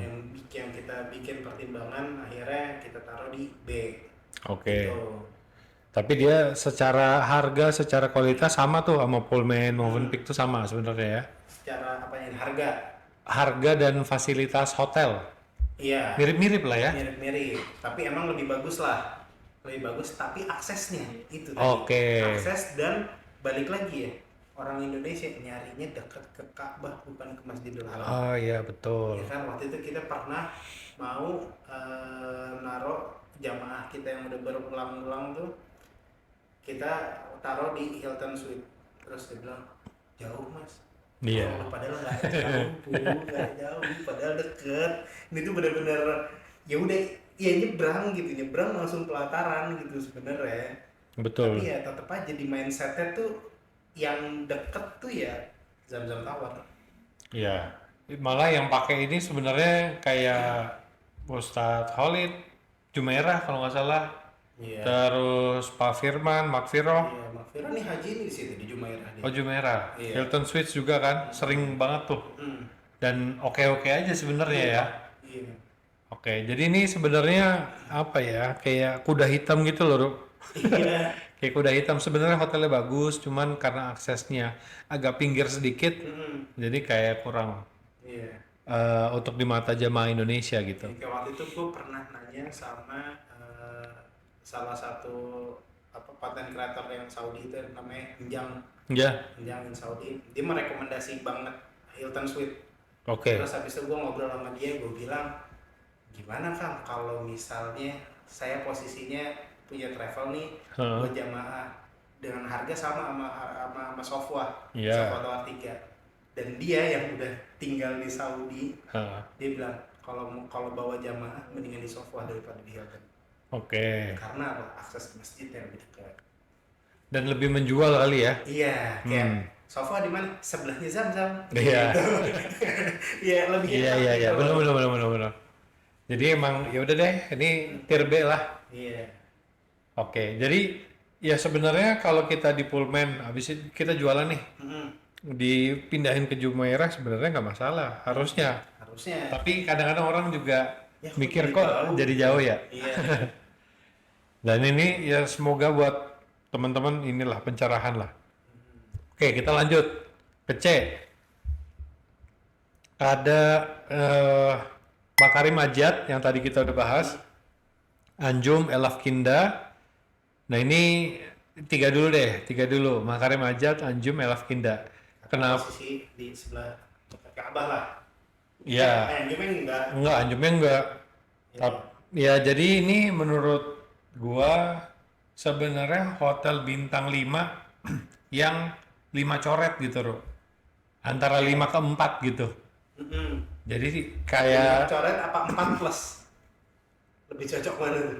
yang kita bikin pertimbangan akhirnya kita taruh di B. Oke. Gitu. Tapi dia secara harga, secara kualitas sama tuh sama Pullman Movenpick tuh sama sebenarnya ya. Secara apa ya harga? Harga dan fasilitas hotel Iya. mirip-mirip lah ya. Mirip-mirip, tapi emang lebih bagus lah, lebih bagus. Tapi aksesnya itu tadi, Oke. akses dan balik lagi ya, orang Indonesia nyarinya dekat ke Ka'bah bukan ke Masjidil Haram. Oh iya betul. Ya kan waktu itu kita pernah mau naruh jamaah kita yang udah berulang-ulang tuh, kita taruh di Hilton Suite, terus dia bilang jauh mas. Iya. Oh, padahal nggak jauh, Bu, nggak jauh, padahal deket. Ini tuh bener-bener ya udah, ya nyebrang langsung pelataran gitu sebenarnya. Betul. Tapi ya tetap aja di mindsetnya tuh yang deket tuh ya Zam-Zam Tower. Iya. Malah yang pakai ini sebenarnya kayak Ustadz Khalid Jumairah kalau nggak salah. Iya. Terus Pak Firman, Mak Firo. Iya, Mak Fira nih haji nih di situ di Jumairah dia. Oh Jumairah. Iya. Hilton Suites juga kan, sering banget tuh. Hmm. Dan oke-oke aja sebenarnya ya. Iya. Oke, jadi ini sebenarnya apa ya? Kayak kuda hitam gitu loh, Ru. Iya. Kayak kuda hitam sebenarnya hotelnya bagus, cuman karena aksesnya agak pinggir sedikit, Hmm. jadi kayak kurang Iya. untuk di mata jamaah Indonesia gitu. Kayak waktu itu gue pernah nanya sama salah satu apa konten kreator yang Saudi itu namanya Enjang Ya, in Saudi. Dia merekomendasi banget Hilton Suite. oke. Terus habis itu gue ngobrol sama dia, gue bilang gimana Kang kalau misalnya saya posisinya punya travel nih Heeh. buat jamaah dengan harga sama Sofwa, Iya. Sofwa Tower 3. Dan dia yang udah tinggal di Saudi, Heeh. dia bilang kalau bawa jamaah mendingan di Sofwa daripada di Hilton. Oke. Karena apa? Akses ke masjidnya lebih dekat. Dan lebih menjual kali ya. Iya, kayak Hmm. Sofwa di mana? Sebelahnya Zam-Zam. Iya. Iya, lebih Iya, enak iya, iya. gitu. Benar. Jadi emang ya udah deh, ini tier B lah. Iya. Oke, jadi ya sebenarnya kalau kita di Pullman, habis itu kita jualan nih, Mm-mm. dipindahin ke Jumairah sebenarnya nggak masalah, harusnya. Harusnya. Tapi kadang-kadang orang juga Ya, mikir jadi kok jauh. jadi jauh ya. Iya. Dan ini ya semoga buat teman-teman inilah pencerahan lah. Oke, kita lanjut ke C. Ada Makarim Ajat yang tadi kita udah bahas, Anjum, Elaf Kinda. Nah ini tiga dulu. Makarim Ajat, Anjum, Elaf Kinda. Kenapa? Posisi di sebelah dekat Ka'bah lah. Ya, Gimana enggak? enggak, Anjumnya enggak. Iya. Ya jadi ini menurut gua sebenarnya hotel bintang 5 yang 5 coret gitu, Ru. Antara 5 ke 4 gitu. Mm-mm. Jadi 5 kayak coret apa 4 plus? Lebih cocok mana tuh?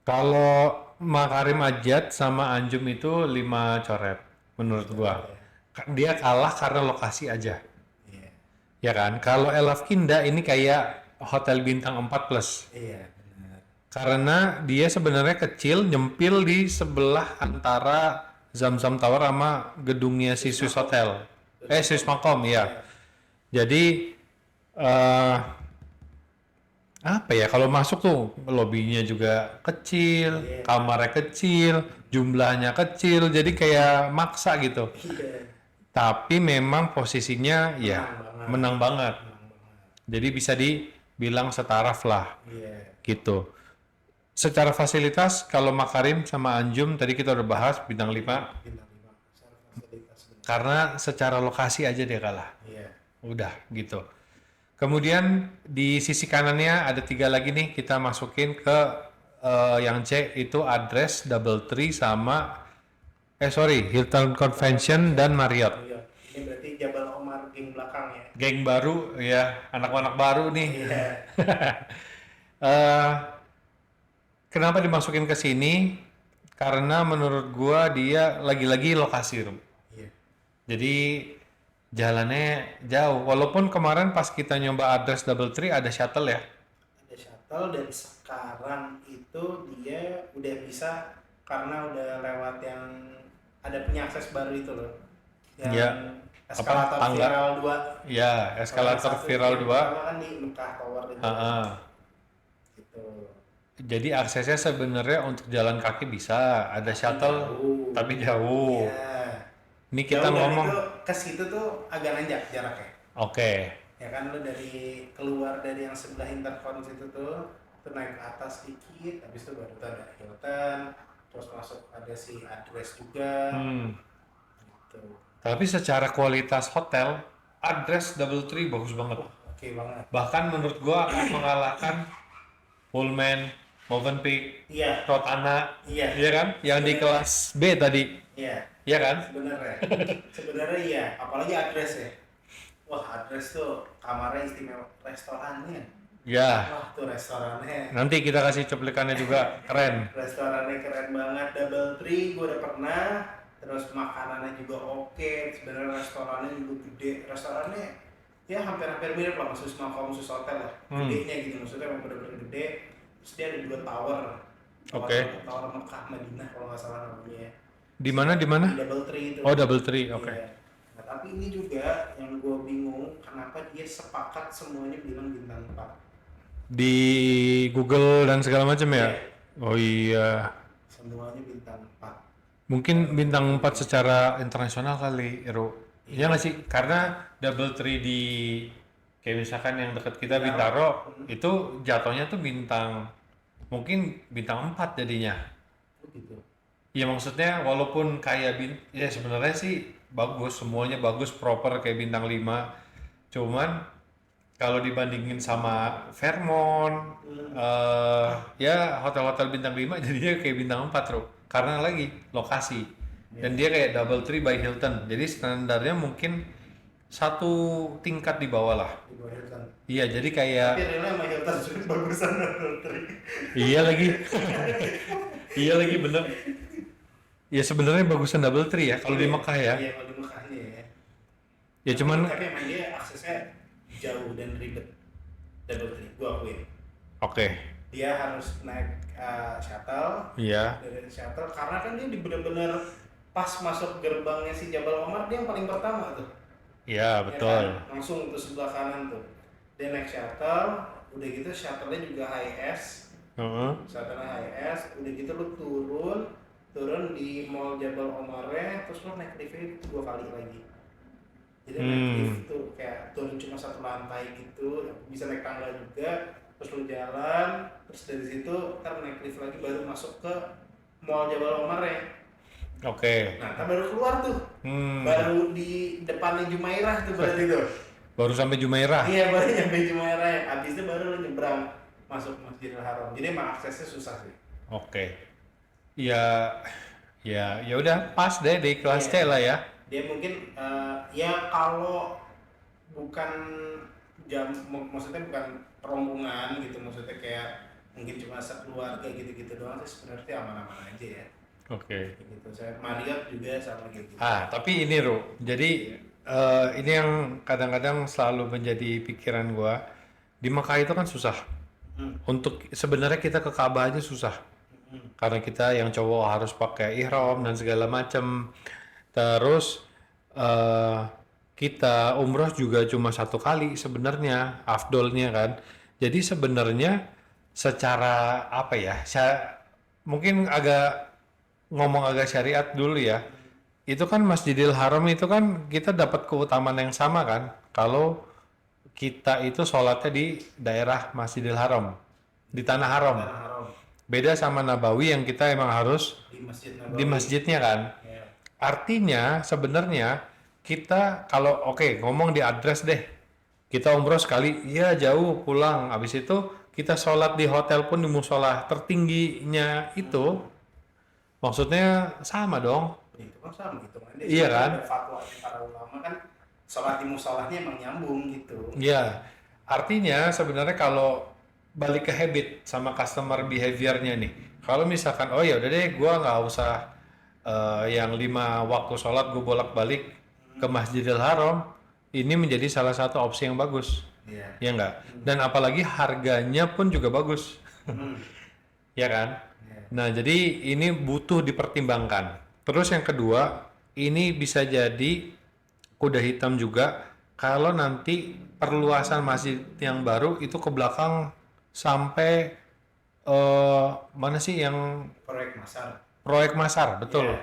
kalau Makarim Ajat sama Anjum itu 5 coret menurut gua. Dia kalah karena lokasi aja. Iya. Ya kan? Kalau Elaf Kinda ini kayak hotel bintang 4 plus. Iya, benar. Karena dia sebenarnya kecil, nyempil di sebelah antara Zam-Zam Tower sama gedungnya si Swiss Hotel. Swiss Makom, ya. Jadi apa ya, kalau masuk tuh lobbynya juga kecil, Iya. kamarnya kecil, jumlahnya kecil, jadi kayak maksa gitu. Iya. Tapi memang posisinya ya menang banget. Jadi bisa dibilang setaraf lah Iya. gitu. Secara fasilitas kalau Makarim sama Anjum tadi kita udah bahas bintang 5 Bintang 5. Secara fasilitas benar. karena secara lokasi aja dia kalah. Iya. Udah gitu. Kemudian di sisi kanannya ada 3 lagi nih, kita masukin ke yang C itu Address, Doubletree sama Hilton Convention dan Marriott. Iya. Ini berarti Jabal Omar geng belakang ya. Geng baru ya, anak-anak baru nih. Iya. Kenapa dimasukin ke sini? Karena menurut gua dia lagi-lagi lokasi, Rum. Iya. Jadi jalannya jauh. Walaupun kemarin pas kita nyoba address double tree ada shuttle ya. Ada shuttle dan sekarang itu dia udah bisa karena udah lewat yang ada punya akses baru itu loh. Yang Ya. eskalator Tangga? viral 2. Ya, eskalator viral 2. Kan di Mekah Tower itu. Heeh. Gitu. Jadi aksesnya sebenarnya untuk jalan kaki bisa, ada shuttle jauh. tapi jauh. Iya. Ini kita Jauh dan ngomong, itu ke situ tuh agak nanjak jaraknya. oke. Ya kan lu dari keluar dari yang sebelah intercon situ tuh naik ke atas dikit, habis itu baru tuh ada Hilton, terus masuk ada si address juga. Gitu. Tapi secara kualitas hotel, address double tree bagus banget. Oke banget. Bahkan menurut gua akan mengalahkan Pullman, Movenpick, Iya. Rotana, Iya. iya kan? Yang di kelas B tadi, Iya. iya kan? Sebenarnya iya, apalagi address ya. Wah, address tuh kamarnya istimewa, restorannya. Ya, Wah, tuh restorannya. nanti kita kasih cuplikannya juga, keren. Restorannya keren banget, double tree gue udah pernah. Terus makanannya juga oke, sebenarnya restorannya juga gede. Restorannya ya hampir-hampir mirip lah Sus Malcolm Sus Hotel lah. Gedenya gitu, maksudnya emang bener-bener gede. Terus dia ada 2 tower. Oke. Tower Mekah Madinah kalau nggak salah namanya. Di mana di mana? Di double tree itu. Oh, double tree, oke. Iya. Nah, tapi ini juga yang gue bingung kenapa dia sepakat semuanya bilang bintang 4. Di Google dan segala macam ya? Iya. Oh iya. Semuanya bintang 4. Mungkin bintang 4 secara internasional kali, Ero. Iya nggak sih? Karena double tree di kayak misalkan yang dekat kita Bintaro, itu jatuhnya tuh bintang, mungkin bintang 4 jadinya. Gitu. Ya maksudnya walaupun kayak ya sebenarnya sih bagus, semuanya bagus, proper kayak bintang 5. Cuman kalau dibandingin sama Fairmont, ya hotel-hotel bintang 5 jadinya kayak bintang 4 bro. Karena lagi lokasi. Dan dia kayak double tree by Hilton. Jadi standarnya mungkin satu tingkat di bawah lah. Di bawah Hilton. Iya, jadi kayak Tapi realnya sama Hilton sudah bagusan double tree. iya lagi. Iya lagi bener. Ya sebenarnya bagusan double tree ya kalau di Mekah ya. Iya, kalau di Mekahnya ya. Ya cuman Tapi emang dia aksesnya jauh dan ribet. Double tree, gua akuin. oke. Dia harus naik shuttle. Iya. Dari shuttle karena kan dia di bener-bener pas masuk gerbangnya si Jabal Omar dia yang paling pertama tuh. Iya, Ya betul. kan? Langsung tuh sebelah kanan tuh. Dia naik shuttle, udah gitu shuttle-nya juga high-S. Heeh. Shuttle-nya high-S, udah gitu lu turun di Mall Jabal Omarnya, terus lu naik lift itu 2 kali lagi. Jadi naik lift tuh kayak turun cuma 1 lantai gitu, bisa naik tangga juga, terus lu jalan, terus dari situ ntar naik lift lagi baru masuk ke Mall Jabal Omarnya. Oke. Nah, ntar baru keluar tuh, baru di depannya Jumairah tuh berarti tuh. Baru sampai Jumairah. Iya, baru nyampe Jumairah, abis itu baru lu nyebrang masuk Masjidil Haram. Jadi emang aksesnya susah sih. Oke. Ya udah pas deh di kelas C Iya. lah ya. Dia mungkin ya kalau bukan maksudnya bukan rombongan gitu, maksudnya kayak mungkin cuma sekeluarga gitu-gitu doang sih sebenarnya aman-aman aja ya. Oke. Gitu. Saya Marriott juga sama gitu. Tapi ini Ru, jadi ini yang kadang-kadang selalu menjadi pikiran gua. Di Mekah itu kan susah. Untuk sebenarnya kita ke Ka'bah aja susah. Karena kita yang cowok harus pakai ihram dan segala macam. Terus kita umroh juga cuma 1 kali sebenarnya afdolnya kan. Jadi sebenarnya secara apa ya? Mungkin ngomong agak syariat dulu ya. Itu kan Masjidil Haram itu kan kita dapat keutamaan yang sama kan. Kalau kita itu sholatnya di daerah Masjidil Haram, di Tanah Haram. Haram Beda sama Nabawi yang kita emang harus di Masjid di Nabawi. masjidnya kan. Ya. Artinya sebenarnya kita kalau ngomong di address deh. Kita umroh sekali, iya jauh pulang. Habis itu kita sholat di hotel pun di musola tertingginya itu. Maksudnya sama dong. Itu kan sama gitu kan. Dia Iya cuma kan? ada fatwa para ulama kan sholat di musolahnya emang nyambung gitu. Iya. Artinya sebenarnya kalau balik ke habit sama customer behaviornya nih. Kalau misalkan oh ya udah deh gua nggak usah yang 5 waktu sholat gue bolak-balik. ke Masjidil Haram, ini menjadi salah satu opsi yang bagus. Iya. Ya enggak? Dan apalagi harganya pun juga bagus. Hmm. Ya kan? Iya. Nah, jadi ini butuh dipertimbangkan. Terus yang kedua, ini bisa jadi kuda hitam juga kalau nanti perluasan masjid yang baru itu ke belakang sampai mana sih yang Proyek Masar. proyek Masar, betul. Iya.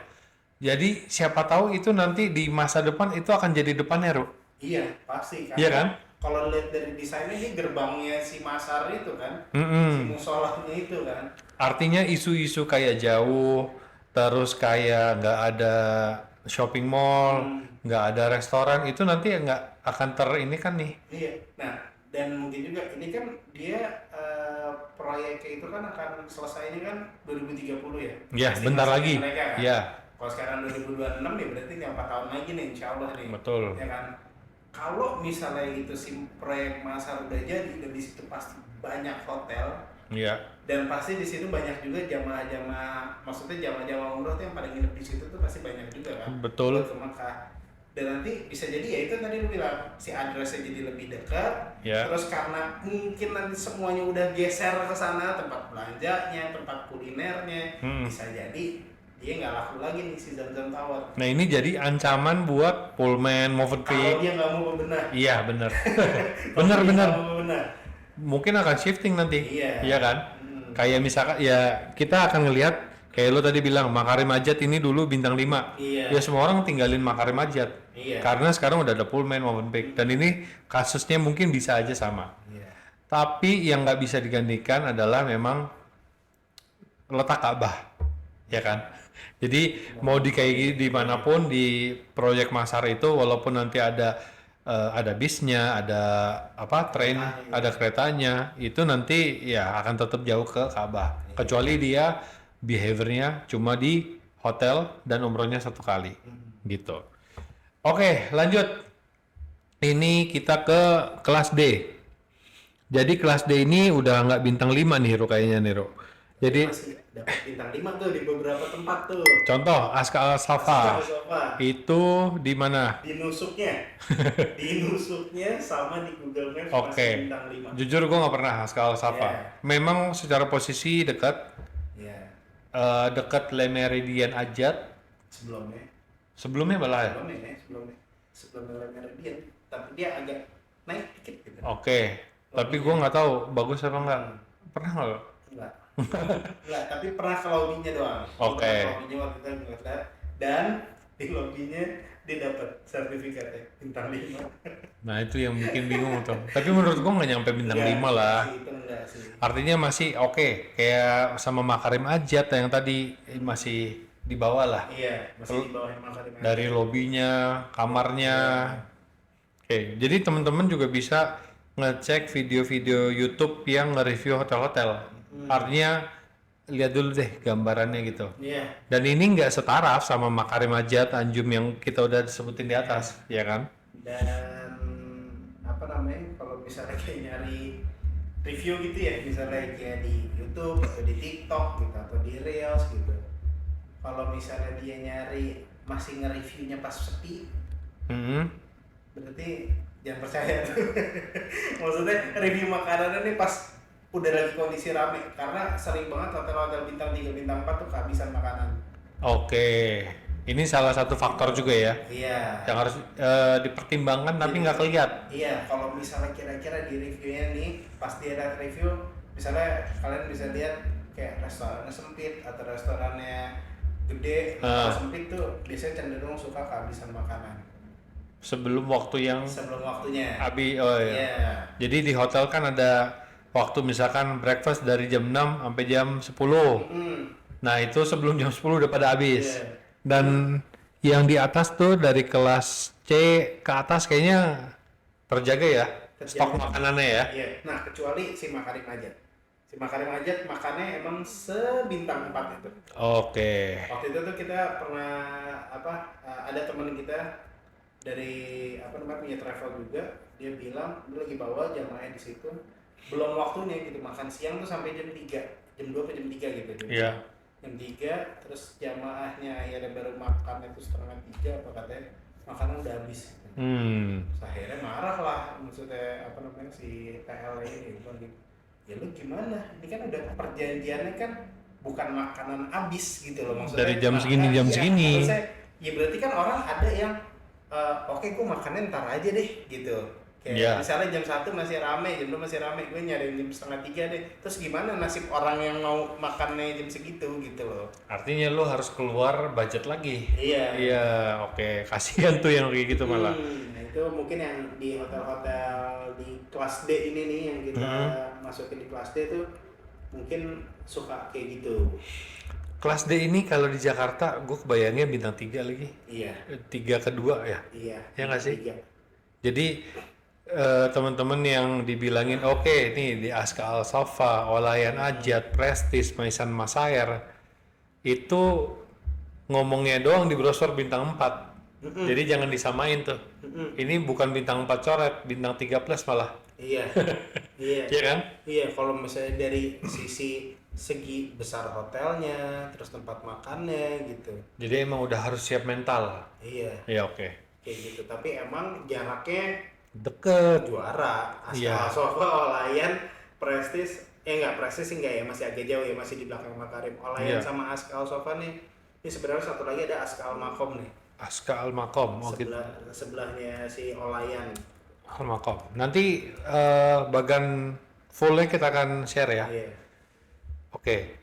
Jadi siapa tahu itu nanti di masa depan itu akan jadi depannya, Ru. Iya, pasti kan. Iya kan? Kalau lihat dari desainnya ini gerbangnya si Masar itu kan, si Mm-mm. musolahnya itu kan. Artinya isu-isu kayak jauh, terus kayak nggak ada shopping mall, nggak ada restoran, itu nanti nggak akan ini kan nih. Iya. Nah, dan mungkin juga ini kan dia proyeknya itu kan akan selesainya kan 2030 ya. Ya, bentar Estimasinya lagi. mereka kan. Ya, Kalau sekarang 2026 nih berarti tinggal 4 tahun lagi nih insya Allah nih. betul. Ya kan. Kalau misalnya itu si proyek Masar udah jadi dan di situ pasti banyak hotel Iya. dan pasti di situ banyak juga jamaah-jamaah, maksudnya jamaah-jamaah umroh tuh yang pada nginep di situ tuh pasti banyak juga kan. Betul. Buat ke Mekah. Dan nanti bisa jadi ya itu tadi lu bilang si addressnya jadi lebih dekat. Ya. Terus karena mungkin nanti semuanya udah geser ke sana, tempat belanjanya, tempat kulinernya, bisa jadi dia nggak laku lagi nih si Zamzam Tower. Nah, ini jadi ancaman buat Pullman, Kalau Movenpick. dia nggak mau bebenah. Iya, bener. Kalau dia Bener-bener. nggak mau bebenah. Mungkin akan shifting nanti. Iya. kan? Kayak misalkan ya kita akan ngelihat kayak lo tadi bilang Makarim Ajat ini dulu bintang 5. Iya. Ya semua orang tinggalin Makarim Ajat. Iya. Karena sekarang udah ada Pullman, Movenpick dan ini kasusnya mungkin bisa aja sama. Iya. Tapi yang nggak bisa digantikan adalah memang letak Ka'bah. Ya kan? Jadi mau di kayak dimanapun di proyek Masar itu walaupun nanti ada bisnya, ada apa train, ada keretanya, itu nanti ya akan tetap jauh ke Ka'bah. Kecuali dia behaviornya cuma di hotel dan umrohnya 1 kali, gitu. Oke, lanjut. Ini kita ke kelas D. Jadi kelas D ini udah nggak bintang 5 nih, Ru, kayaknya nih, Ru. Jadi Masih dapat bintang 5 tuh di beberapa tempat tuh. contoh Aska Al Safa Sofa. itu di mana? Di nusuknya sama di Google Maps Oke. masih bintang 5. Jujur gue nggak pernah Aska Al Safa. Iya. Memang secara posisi dekat Iya. dekat Le Méridien Ajat. Sebelumnya malah ya. Sebelum Meridian, tapi dia agak naik dikit gitu. Oke. Tapi gue nggak tahu bagus apa enggak. Pernah nggak lo? Enggak. Enggak, tapi pernah ke lobbynya doang. Oke. Pernah ke lobbynya waktu itu ngeliat dan di lobbynya dia dapat sertifikatnya bintang 5. Nah itu yang bikin bingung tuh. Tapi menurut gue nggak nyampe bintang 5 lah. Itu enggak sih. Artinya masih oke. Kayak sama Makarim Ajat yang tadi masih di bawah lah. Iya, masih di bawah yang Makarim. Dari lobbynya, kamarnya. Oke, jadi teman-teman juga bisa ngecek video-video YouTube yang nge-review hotel-hotel. Artinya lihat dulu deh gambarannya gitu. Iya. Dan ini nggak setaraf sama Makarim Ajat, Anjum yang kita udah sebutin di atas, ya kan? Dan apa namanya, kalau misalnya kayak nyari review gitu ya, misalnya kayak di YouTube atau di TikTok gitu atau di Reels gitu. Kalau misalnya dia nyari masih nge-reviewnya pas sepi, berarti jangan percaya tuh. Maksudnya review makanan ini pas udah lagi kondisi rame, karena sering banget hotel-hotel bintang 3, bintang 4 tuh kehabisan makanan. Oke, ini salah satu faktor juga ya Iya. yang harus dipertimbangkan tapi nggak kelihatan. Iya, kalau misalnya kira-kira di reviewnya nih, pas dia ada review, misalnya kalian bisa lihat kayak restorannya sempit atau restorannya gede, atau sempit tuh biasanya cenderung suka kehabisan makanan Sebelum waktu yang sebelum waktunya. oh iya. Iya. Jadi di hotel kan ada waktu misalkan breakfast dari jam 6 sampai jam 10. Nah, itu sebelum jam 10 udah pada habis. Iya. Dan yang di atas tuh dari kelas C ke atas kayaknya terjaga ya stok makanannya ya. Iya. Nah, kecuali si Makarim Ajat. Si Makarim Ajat makannya emang sebintang 4 itu. Oke. Waktu itu tuh kita pernah ada teman kita dari punya travel juga, dia bilang dia lagi bawa jamaahnya di situ, belum waktunya gitu, makan siang tuh sampai jam 3, jam 2 ke jam 3 gitu. Iya. Jam 3, terus jamaahnya akhirnya baru makan itu setengah 3 apa katanya. makanan udah habis. Terus akhirnya marah lah, maksudnya apa namanya si TL ini bilang gitu, ya lu gimana, ini kan udah perjanjiannya kan bukan makanan habis gitu loh maksudnya. Dari jam segini jam iya, segini. harusnya ya berarti kan orang ada yang oke gue makannya ntar aja deh gitu. Kayak Iya. misalnya jam 1 masih rame, jam 2 masih rame, gue nyariin jam setengah 3 deh. Terus gimana nasib orang yang mau makannya jam segitu gitu loh. Artinya lu harus keluar budget lagi. Iya. Iya, oke. Kasihan tuh yang kayak gitu malah. Nah itu mungkin yang di hotel-hotel di kelas D ini nih yang kita masukin di kelas D tuh mungkin suka kayak gitu. Kelas D ini kalau di Jakarta gue kebayangnya bintang 3 lagi. Iya. 3 kedua ya. Iya. Ya nggak sih? Tiga. Jadi teman-teman yang dibilangin oke nih di Aska Al Safa, Olayan Ajat, Prestige, Maisan Masayer itu ngomongnya doang di brosur bintang 4. Jadi jangan disamain tuh. Ini bukan bintang 4 coret, bintang 3 plus malah. Iya. Iya. Iya kan? Iya, kalau misalnya dari sisi segi besar hotelnya, terus tempat makannya gitu. Jadi emang udah harus siap mental. Iya, Ya oke. kayak gitu. Tapi emang jaraknya Deket. juara. Iya. Aska Sofa, Olayan, Prestige, enggak Prestige sih enggak ya, masih agak jauh ya, masih di belakang Makarim. Olayan Iya. sama Aska Sofa nih. Ini sebenarnya satu lagi ada Aska Al Makom nih. Aska Al Makom. Oh gitu. Sebelahnya si Olayan. Al Makom. Nanti bagian fullnya kita akan share ya. Iya. Oke.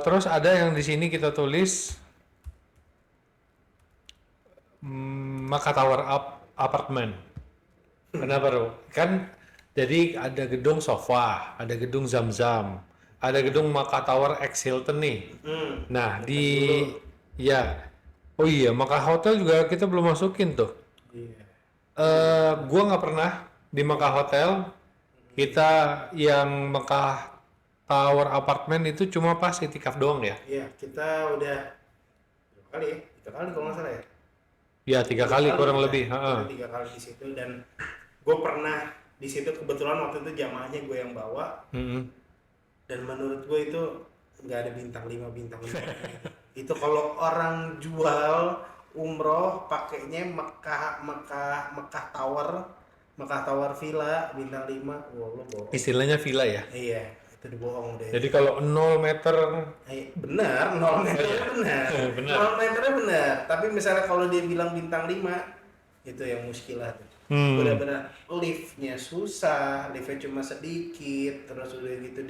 Terus ada yang di sini kita tulis Maka Tower Apartment. Kenapa bro? Kan jadi ada gedung Sofa, ada gedung Zam-Zam, ada gedung Maka Tower X Hilton nih. Nah ya, oh iya Maka Hotel juga kita belum masukin tuh. Iya. Gua nggak pernah di Mekah Hotel. Kita yang Mekah Tower Apartment itu cuma pas itikaf doang ya? Iya, kita udah berapa kali ya? 3 kali kalau nggak salah ya. Ya 3 kali kurang kita. lebih. Kita 3 kali di situ dan gue pernah di situ kebetulan waktu itu jamaahnya gue yang bawa dan menurut gue itu nggak ada bintang 5 bintang 5 gitu. Itu kalau orang jual umroh pakainya Mekah Tower Villa bintang 5, wah lo bohong. Istilahnya villa ya. Iya, itu dibohong deh. Jadi kalau 0 meter Benar, 0 meternya benar. Benar. 0 meternya benar. Tapi misalnya kalau dia bilang bintang 5, itu yang muskilah tuh. Benar-benar liftnya susah, liftnya cuma sedikit, terus udah gitu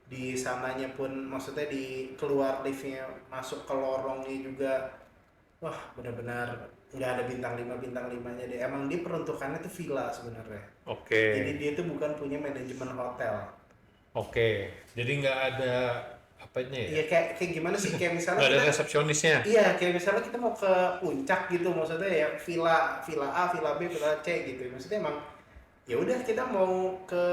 di sananya pun maksudnya di keluar liftnya masuk ke lorongnya juga, wah benar-benar nggak ada bintang 5-nya deh. Emang dia peruntukannya tuh villa sebenarnya. Oke. Jadi dia tuh bukan punya manajemen hotel. Oke. Jadi nggak ada apanya ya? Iya kayak gimana sih, kayak misalnya Nggak ada kita, resepsionisnya. iya kayak misalnya kita mau ke puncak gitu, maksudnya ya villa A, villa B, villa C gitu. Maksudnya emang ya udah kita mau ke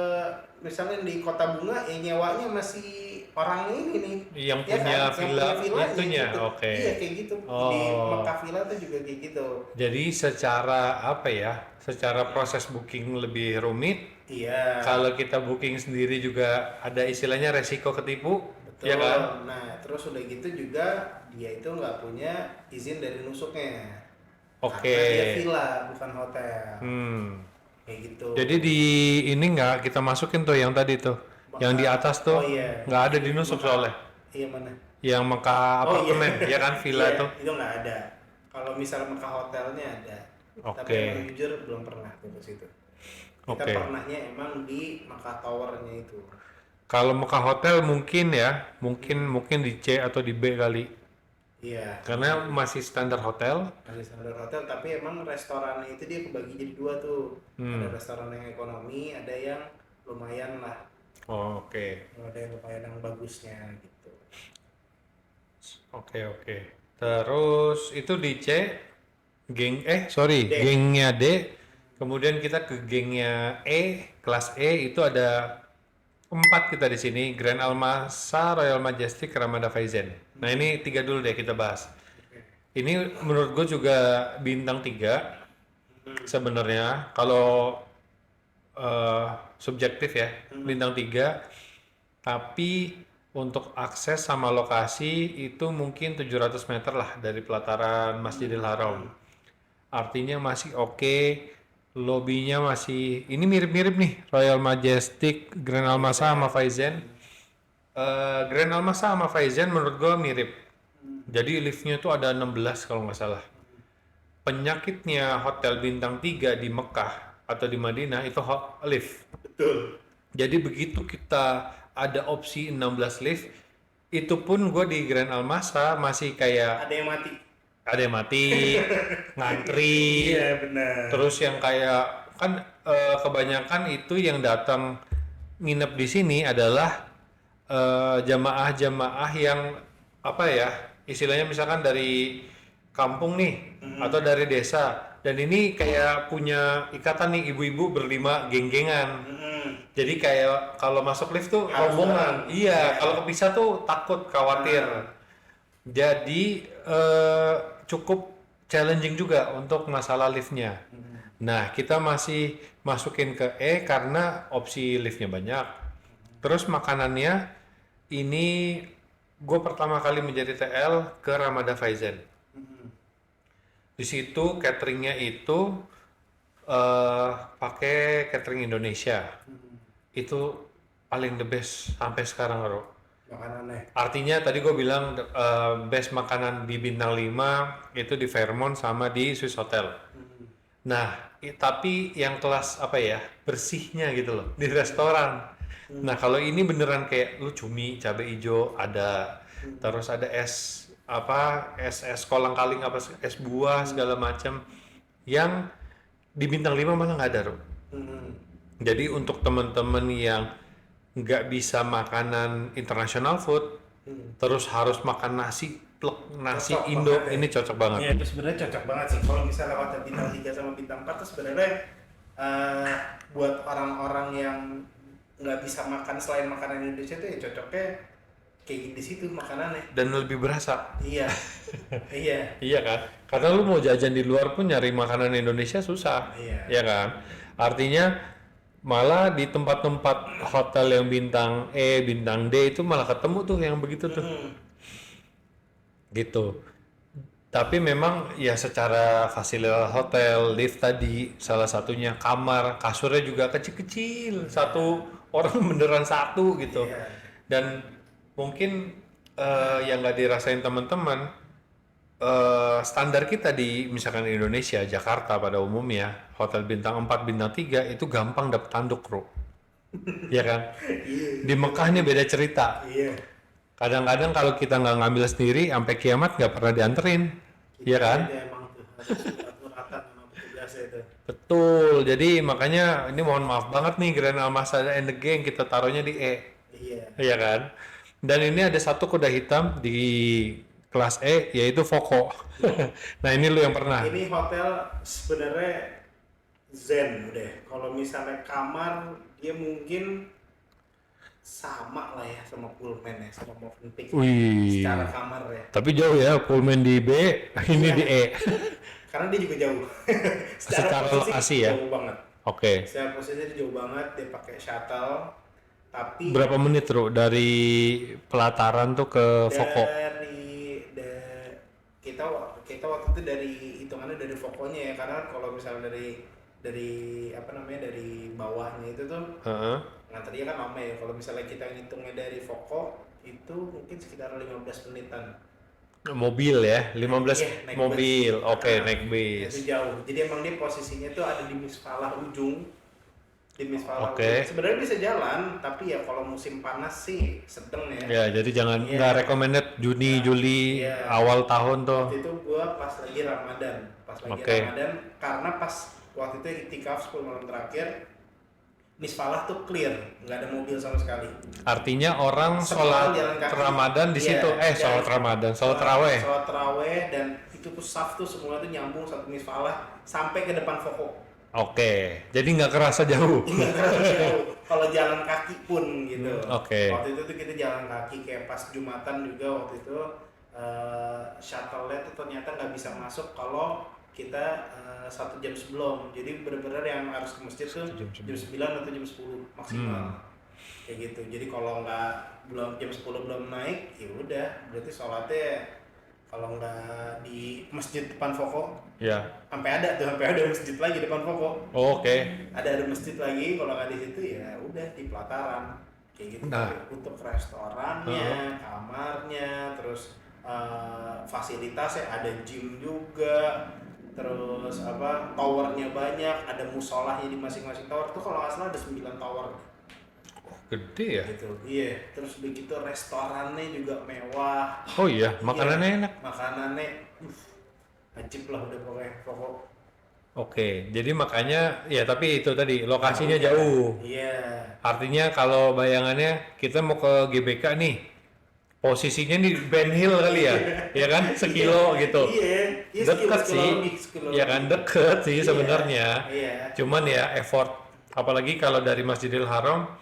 misalnya di Kota Bunga ya nyewanya masih orang ini nih. Yang Ya punya kan? villa villanya itunya. gitu. Oke. Iya kayak gitu. Di Oh. Mekah Villa tuh juga kayak gitu. Jadi secara apa ya? Secara proses booking lebih rumit. Iya. Kalau kita booking sendiri juga ada istilahnya resiko ketipu, Betul. ya kan? Nah, terus udah gitu juga dia itu nggak punya izin dari nusuknya. Oke. Karena dia villa bukan hotel. Kayak gitu. Jadi di ini nggak kita masukin tuh yang tadi tuh, yang di atas tuh Oh, iya. nggak ada di nusuk soalnya. Iya mana? Yang Mekah apartemen, ya kan villa Iya, tuh. itu nggak ada. Kalau misalnya Mekah hotelnya ada. Tapi Oke. emang jujur belum pernah tuh ke situ. Kita Oke. pernahnya emang di Mekah Towernya itu. Kalau Mekah hotel mungkin ya, mungkin di C atau di B kali, Iya. karena masih standar hotel. Masih standar hotel, tapi emang restorannya itu dia kebagi jadi 2 tuh. Ada restoran yang ekonomi, ada yang lumayan lah. Oh, oke. Ada yang lumayan yang bagusnya gitu. Oke. Terus itu di C, D. gengnya D. Kemudian kita ke gengnya E, kelas E itu ada 4 kita di sini, Grand Almasa, Royal Majestic, Ramada Faizen. Nah ini 3 dulu deh kita bahas. Ini menurut gue juga bintang 3 sebenarnya. Kalau subjektif ya, bintang 3. Tapi untuk akses sama lokasi itu mungkin 700 meter lah dari pelataran Masjidil Haram. artinya masih oke. Lobbynya masih, ini mirip-mirip nih, Royal Majestic, Grand Almasa sama Faizen. Grand Almasa sama Faizen menurut gue mirip. Jadi liftnya tuh ada 16 kalau nggak salah. Penyakitnya hotel bintang 3 di Mekah atau di Madinah itu lift. Betul. Jadi begitu kita ada opsi 16 lift, itu pun gue di Grand Almasa masih kayak Ada yang mati. ada yang mati, ngantri, Iya benar. terus yang kayak kan kebanyakan itu yang datang nginep di sini adalah jamaah-jamaah yang apa ya, istilahnya misalkan dari kampung nih atau dari desa, dan ini kayak punya ikatan nih ibu-ibu berlima geng-gengan. Jadi kayak kalau masuk lift tuh Harus rombongan. bareng. Iya, kalau kepisah tuh takut, khawatir. Jadi cukup challenging juga untuk masalah liftnya. Nah, kita masih masukin ke E karena opsi liftnya banyak. Terus makanannya ini gue pertama kali menjadi TL ke Ramada Faizen. Di situ cateringnya itu pakai catering Indonesia. Itu paling the best sampai sekarang, Bro. Makanannya. Artinya tadi gue bilang best makanan di Bintang 5 itu di Fairmont sama di Swiss Hotel. Nah, tapi yang kelas apa ya, bersihnya gitu loh di restoran. Nah, kalau ini beneran kayak lu cumi, cabai hijau ada, terus ada es apa, es kolang-kaling apa, es buah segala macam yang di Bintang 5 malah nggak ada, Ro. Jadi untuk teman-teman yang nggak bisa makanan international food, terus harus makan nasi, plek nasi Cocok Indo, banget ya. ini cocok banget. Iya, itu sebenarnya cocok banget sih. Kalau misalnya hotel bintang 3 sama bintang 4 tuh sebenarnya buat orang-orang yang nggak bisa makan selain makanan Indonesia tuh ya cocoknya kayak di situ makanannya. Dan lebih berasa. Iya. Iya. Iya kan? Karena lu mau jajan di luar pun nyari makanan Indonesia susah. Iya. Iya kan? Artinya malah di tempat-tempat hotel yang bintang E, bintang D itu malah ketemu tuh yang begitu tuh. Gitu. Tapi memang ya secara fasilitas hotel, lift tadi salah satunya, kamar, kasurnya juga kecil-kecil. Satu orang beneran satu gitu. Iya. Dan mungkin yang nggak dirasain teman-teman, standar kita di misalkan Indonesia, Jakarta pada umumnya, hotel bintang 4, bintang 3 itu gampang dapet tanduk, Bro. Iya kan? Di Mekah ini beda cerita. Iya. Kadang-kadang kalau kita nggak ngambil sendiri, sampai kiamat nggak pernah dianterin. Iya kan? Iya emang tuh harus atur-atur sama petugasnya itu. Betul. Jadi makanya ini mohon maaf banget nih Grand Almasa and the Gang kita taruhnya di E. Iya. Iya kan? Dan ini ada satu kuda hitam di kelas E yaitu Voco. Nah, ini lu yang pernah. Ini hotel sebenarnya zen udah. Kalau misalnya kamar dia mungkin sama lah ya sama Pullman ya, sama Movenpick Wih. secara kamar ya. Tapi jauh ya, Pullman di B, ini di E. Karena dia juga jauh. Secara posisi lokasi ya? jauh banget. Oke. Secara posisi dia jauh banget, dia pakai shuttle. Tapi Berapa menit, Bro, dari pelataran tuh ke Voco? kita waktu itu dari hitungannya dari Voco-nya ya, karena kalau misalnya dari apa namanya dari bawahnya itu tuh Heeh. nganternya kan lama ya. Kalau misalnya kita ngitungnya dari Voco itu mungkin sekitar 15 menitan. Mobil ya, 15 Iya, naik mobil. bus. Oke, Nah, naik bis. itu jauh. Jadi emang dia posisinya tuh ada di Misfalah ujung. Di Misfalah Oke. ujung. Sebenarnya bisa jalan, tapi ya kalau musim panas sih sedang ya. Ya, jadi jangan Iya. nggak recommended Juni, Juli, Iya. awal tahun tuh. Waktu itu gua pas lagi Ramadan. Oke. Karena pas waktu itu itikaf 10 malam terakhir, Misfalah tuh clear, nggak ada mobil sama sekali. Artinya orang sholat Semua jalan kaki. Ramadan di Iya, situ. dan- Sholat Ramadan, sholat taraweh. Sholat taraweh dan itu tuh saf tuh semua tuh nyambung satu Misfalah sampai ke depan Voco. Oke, jadi nggak kerasa jauh. Nggak terlalu jauh. Kalau jalan kaki pun gitu. Oke. Waktu itu tuh kita jalan kaki kayak pas Jumatan juga waktu itu shuttle-nya tuh ternyata nggak bisa masuk kalau kita 1 jam sebelum. Jadi benar-benar yang harus ke masjid tuh 1 jam jam 9 atau jam 10 maksimal. Kayak gitu. Jadi kalau nggak jam 10 belum naik, ya udah berarti sholatnya kalau nggak di masjid depan Foko, Ya. sampai ada masjid lagi depan Foko. Oh, oke. Ada masjid lagi, kalau nggak di situ ya udah di pelataran kayak gitu. Nah. Untuk restorannya, kamarnya, terus fasilitasnya ada gym juga, terus apa towernya banyak, ada musolahnya di masing-masing tower tuh kalau nggak salah ada 9 tower Gede ya? gitu. Iya, terus begitu restorannya juga mewah. Oh iya, makanannya Iya, enak. makanannya ajib lah udah pokoknya pokok. Oke, jadi makanya ya tapi itu tadi lokasinya jauh. Iya. Artinya kalau bayangannya kita mau ke GBK nih, posisinya di Ben Hill kali ya, ya kan sekilo gitu. Iya, iya Deket sih, sekilo ya kan deket sih Iya, sebenarnya. Iya. Cuman ya effort, apalagi kalau dari Masjidil Haram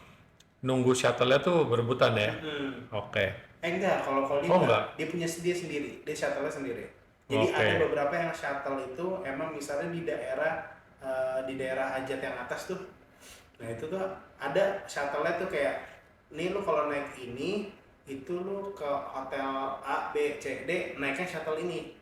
nunggu shuttle-nya tuh berebutan ya. Oke. Enggak, kalau dia Oh, enggak. enggak? Dia punya dia sendiri, dia shuttle-nya sendiri. Jadi Oke. ada beberapa yang shuttle itu emang misalnya di daerah Hajat yang atas tuh. Nah, itu tuh ada shuttle-nya tuh kayak nih lu kalau naik ini itu lu ke hotel A, B, C, D naiknya shuttle ini.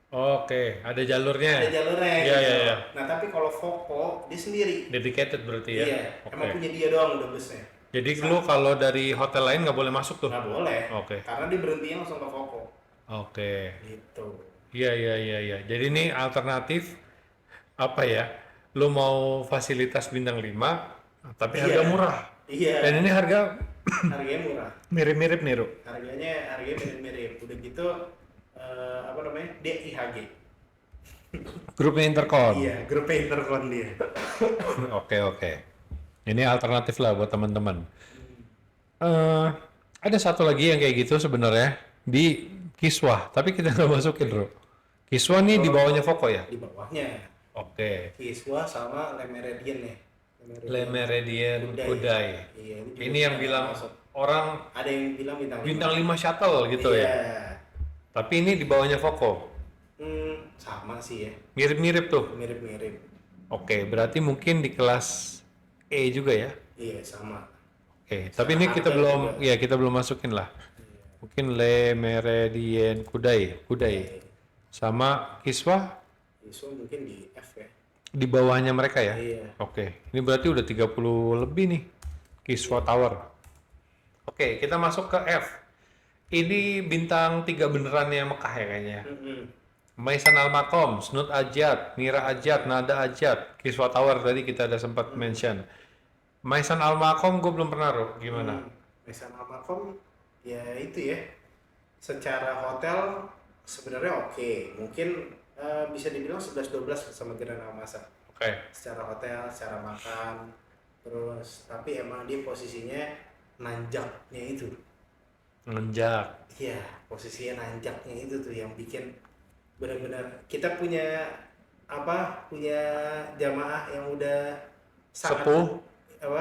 Oke, ada jalurnya. Ada jalurnya Iya, gitu. iya, iya. Nah, tapi kalau Foko dia sendiri. Dedicated berarti ya. Iya, Oke. emang punya dia doang udah busnya. Jadi lu kalau dari hotel lain nggak boleh masuk tuh. Nggak boleh. Oke. Karena dia berhentinya langsung ke Foko. Oke. Gitu. Iya, iya, iya, iya. Jadi ini alternatif apa ya? Lu mau fasilitas bintang 5 tapi harga Iya. murah. Iya. Dan ini harga Harganya murah. mirip-mirip nih, Ru. Harganya mirip-mirip. Udah gitu apa namanya? Dia IHG. Grupnya Intercon. Iya, grup Intercon dia. Oke, oke. Ini alternatif lah buat teman-teman. Ada satu lagi yang kayak gitu sebenarnya di Kiswah, tapi kita nggak masukin, Bro. Kiswah nih di bawahnya Foko ya? Di bawahnya Oke. Kiswa sama Le Méridien ya. Le Méridien Uday. Iya, juga Ini yang bisa bilang masuk. orang Ada yang bilang bintang bintang 5 shuttle gitu iya. ya. Tapi ini di bawahnya Foko. Sama sih ya. Mirip-mirip tuh. Mirip-mirip. Oke, berarti mungkin di kelas E juga ya. Iya, sama. Oke, tapi ini kita harga belum juga. ya kita belum masukin lah. Mungkin Le Méridien Kudai. Sama Kiswah Kiswa mungkin di F ya. di bawahnya mereka ya. Iya. Oke, ini berarti udah 30 lebih nih Kiswah Tower. Oke, kita masuk ke F. Ini bintang 3 benerannya Mekah ya kayaknya. Maisan Al-Maqam, Snud Ajat, Mira Ajat, Nada Ajat, Kiswah Tower tadi kita ada sempat mention. Maisan Al-Maqam gue belum pernah, Ro. Gimana? Maisan Al-Maqam ya itu ya. Secara hotel sebenarnya oke. Mungkin bisa dibilang 11-12 sama Grand Al-Masa. Oke. Secara hotel, secara makan, terus tapi emang dia posisinya nanjaknya itu. Ngenjak. Iya, posisinya nanjaknya itu tuh yang bikin benar-benar kita punya punya jamaah yang udah Sepuh.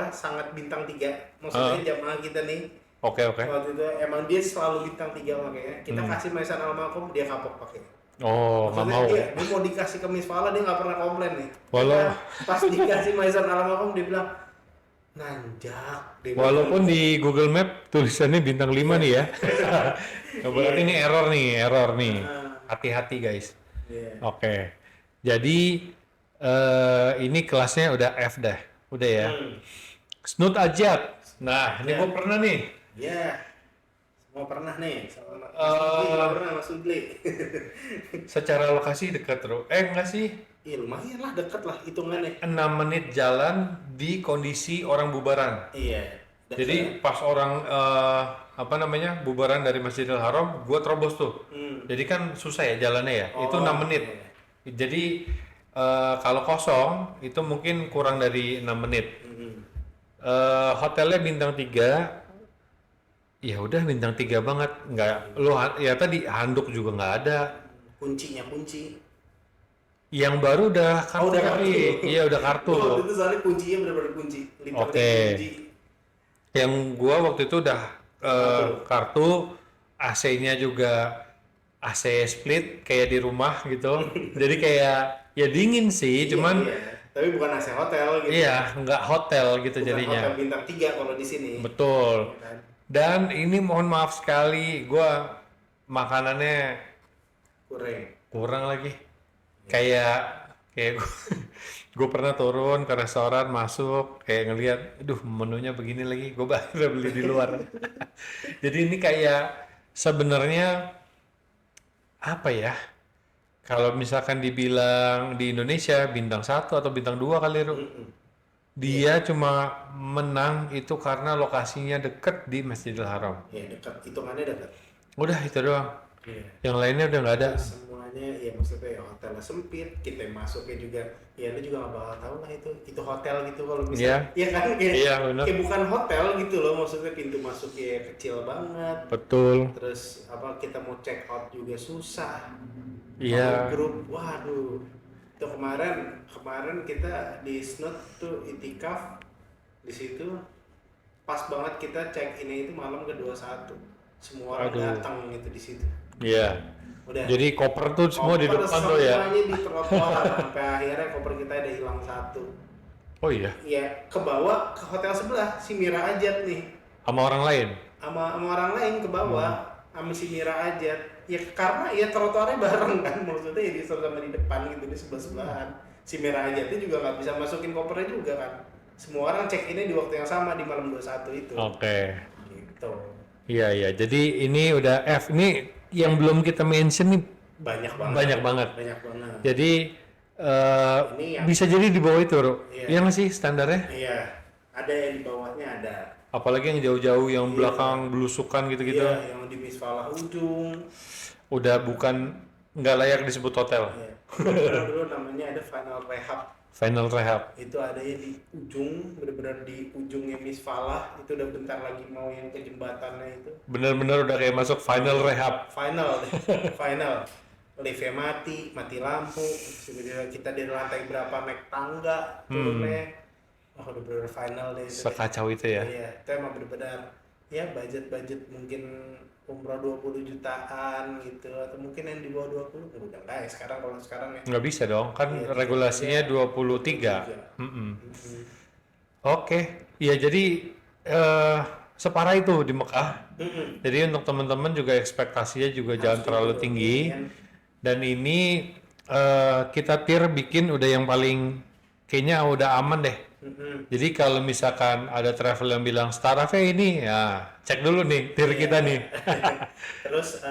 sangat bintang 3. Maksudnya jamaah kita nih Oke. waktu itu emang dia selalu bintang 3 makanya kita kasih Maisan Al-Maqam dia kapok pakai. Oh, nggak Maksudnya mau. dia mau dikasih ke Misfala dia nggak pernah komplain nih. Walau- Karena pas dikasih Maisan Al-Maqam dia bilang nanjak. Dia bilang, Walaupun di Google Map tulisannya bintang 5 nih ya. Nah, berarti ini error nih. Hati-hati guys. Iya. Oke. Jadi ini kelasnya udah F dah. Udah ya. Snud Ajat. Nah, ini gue pernah nih. Iya. Semua pernah nih sama Mas Sugli, juga pernah Mas Sugli. Secara lokasi dekat, Bro. Enggak sih. Iya lumayan lah, deket lah hitungannya. 6 menit jalan di kondisi orang bubaran. Iya. deket. Jadi pas orang bubaran dari Masjidil Haram, gue terobos tuh. Jadi kan susah ya jalannya ya. Itu 6 menit. iya. Jadi kalau kosong itu mungkin kurang dari 6 menit. Hotelnya bintang 3. Ya udah bintang 3 banget. Nggak ya tadi handuk juga nggak ada. Kuncinya kunci. Yang baru udah kartu. udah kartu. Iya udah kartu. Waktu itu soalnya kuncinya benar-benar kunci. Literally Oke. kunci. Yang gua waktu itu udah kartu, AC-nya juga AC split kayak di rumah gitu. Jadi kayak ya dingin sih, cuman Iya. Tapi bukan AC hotel gitu. iya nggak hotel gitu Bukan jadinya. hotel bintang 3 kalau di sini. Betul. Ya kan? Dan ini mohon maaf sekali, gua makanannya kurang lagi. Kayak gue pernah turun ke restoran, masuk kayak ngelihat, aduh menunya begini lagi, gue bahkan beli di luar. Jadi ini kayak sebenarnya apa ya? Kalau misalkan dibilang di Indonesia bintang 1 atau bintang 2 kali, Ru. Dia cuma menang itu karena lokasinya deket di Masjidil Haram. Ya dekat, hitungannya dekat. Udah itu doang. Iya. Yang lainnya udah nggak ada. Semuanya ya maksudnya ya hotelnya sempit, kita masuknya juga ya lu juga nggak bakal tahu lah itu hotel gitu kalau misalnya ya kan kayak bukan hotel gitu loh, maksudnya pintu masuknya kecil banget. Betul. Terus apa kita mau check out juga susah. Iya. Grup, waduh. Itu kemarin kita di Snoot tuh itikaf di situ pas banget kita check ini itu malam ke-21. Semua orang datang gitu di situ. Iya. Udah. Jadi koper tuh semua di depan tuh ya. Semuanya di trotoar sampai akhirnya koper kita ada hilang 1. Oh iya. Iya, ke bawah ke hotel sebelah si Mira Ajat nih. Sama orang lain. Sama orang lain ke bawah sama si Mira Ajat. Ya karena ya trotoarnya bareng kan, maksudnya ya di sama di depan gitu di sebelah-sebelahan. Si Mira Ajatnya juga nggak bisa masukin kopernya juga kan. Semua orang check ini di waktu yang sama di malam 21 itu. Oke. Gitu. Iya. Jadi ini udah F. Ini yang belum kita mention nih banyak banget. Jadi ini bisa jadi di bawah itu, Ru. Iya nggak sih standarnya? Iya. Ada yang di bawahnya ada. Apalagi yang jauh-jauh yang belakang belusukan gitu-gitu. Iya, yang di Misfalah ujung. Udah nggak layak disebut hotel. Iya. Dulu namanya ada Final Rehab. Itu ada ya di ujung, benar-benar di ujungnya Misfalah. Itu udah bentar lagi mau yang ke jembatannya itu. Bener-bener udah kayak masuk Final Rehab. Final. Liftnya mati lampu. Kita di lantai berapa naik tangga turunnya. Udah bener-bener final deh itu. Sekacau itu ya. Iya, itu emang bener-bener ya budget mungkin umroh 20 jutaan gitu, atau mungkin yang di bawah 20 udah enggak ya sekarang ya. Nggak bisa dong, kan regulasinya 23. Oke. Iya, jadi separah itu di Mekah. Jadi untuk teman-teman juga ekspektasinya juga jangan terlalu tinggi. Dan ini kita bikin udah yang paling kayaknya udah aman deh. Jadi kalau misalkan ada travel yang bilang starafnya ini, ya cek dulu nih kita nih. Terus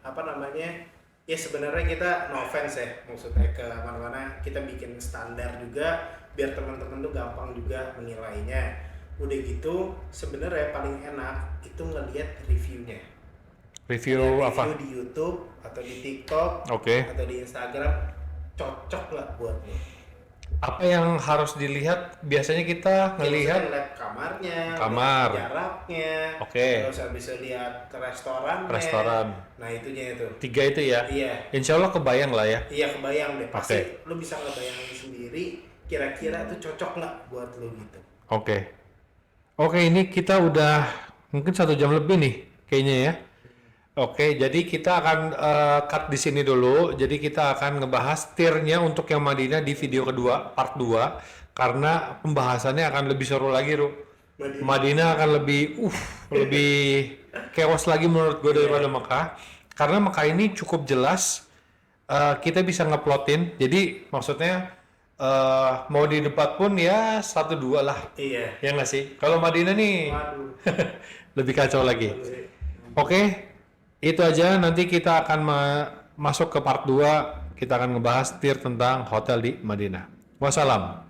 apa namanya? Ya sebenarnya kita no offense ya, maksudnya ke mana-mana kita bikin standar juga biar teman-teman tuh gampang juga menilainya. Udah gitu sebenarnya paling enak itu ngelihat reviewnya. Review apa? Review di YouTube atau di TikTok atau di Instagram cocok lah buat lo. Apa yang harus dilihat? Biasanya kita ngelihat kamarnya, jaraknya, terus bisa lihat restoran. Nah itunya itu. 3 itu ya. Iya. Insya Allah kebayang lah ya. Iya kebayang deh. Pasti lo bisa ngebayangin sendiri. Kira-kira itu cocok nggak buat lo gitu. Oke, ini kita udah mungkin 1 jam lebih nih kayaknya ya. Oke, jadi kita akan cut di sini dulu. Jadi kita akan ngebahas tiernya untuk yang Madinah di video kedua, part 2. Karena pembahasannya akan lebih seru lagi, Ru. Madinah akan lebih chaos lagi menurut gue daripada Mekah. Karena Mekah ini cukup jelas, kita bisa ngeplotin. Jadi maksudnya mau di debat pun ya 1-2 lah. Iya. Ya nggak sih? Kalau Madinah nih lebih kacau lagi. Oke. Itu aja, nanti kita akan masuk ke part 2, kita akan ngebahas tier tentang hotel di Madinah. Wassalam.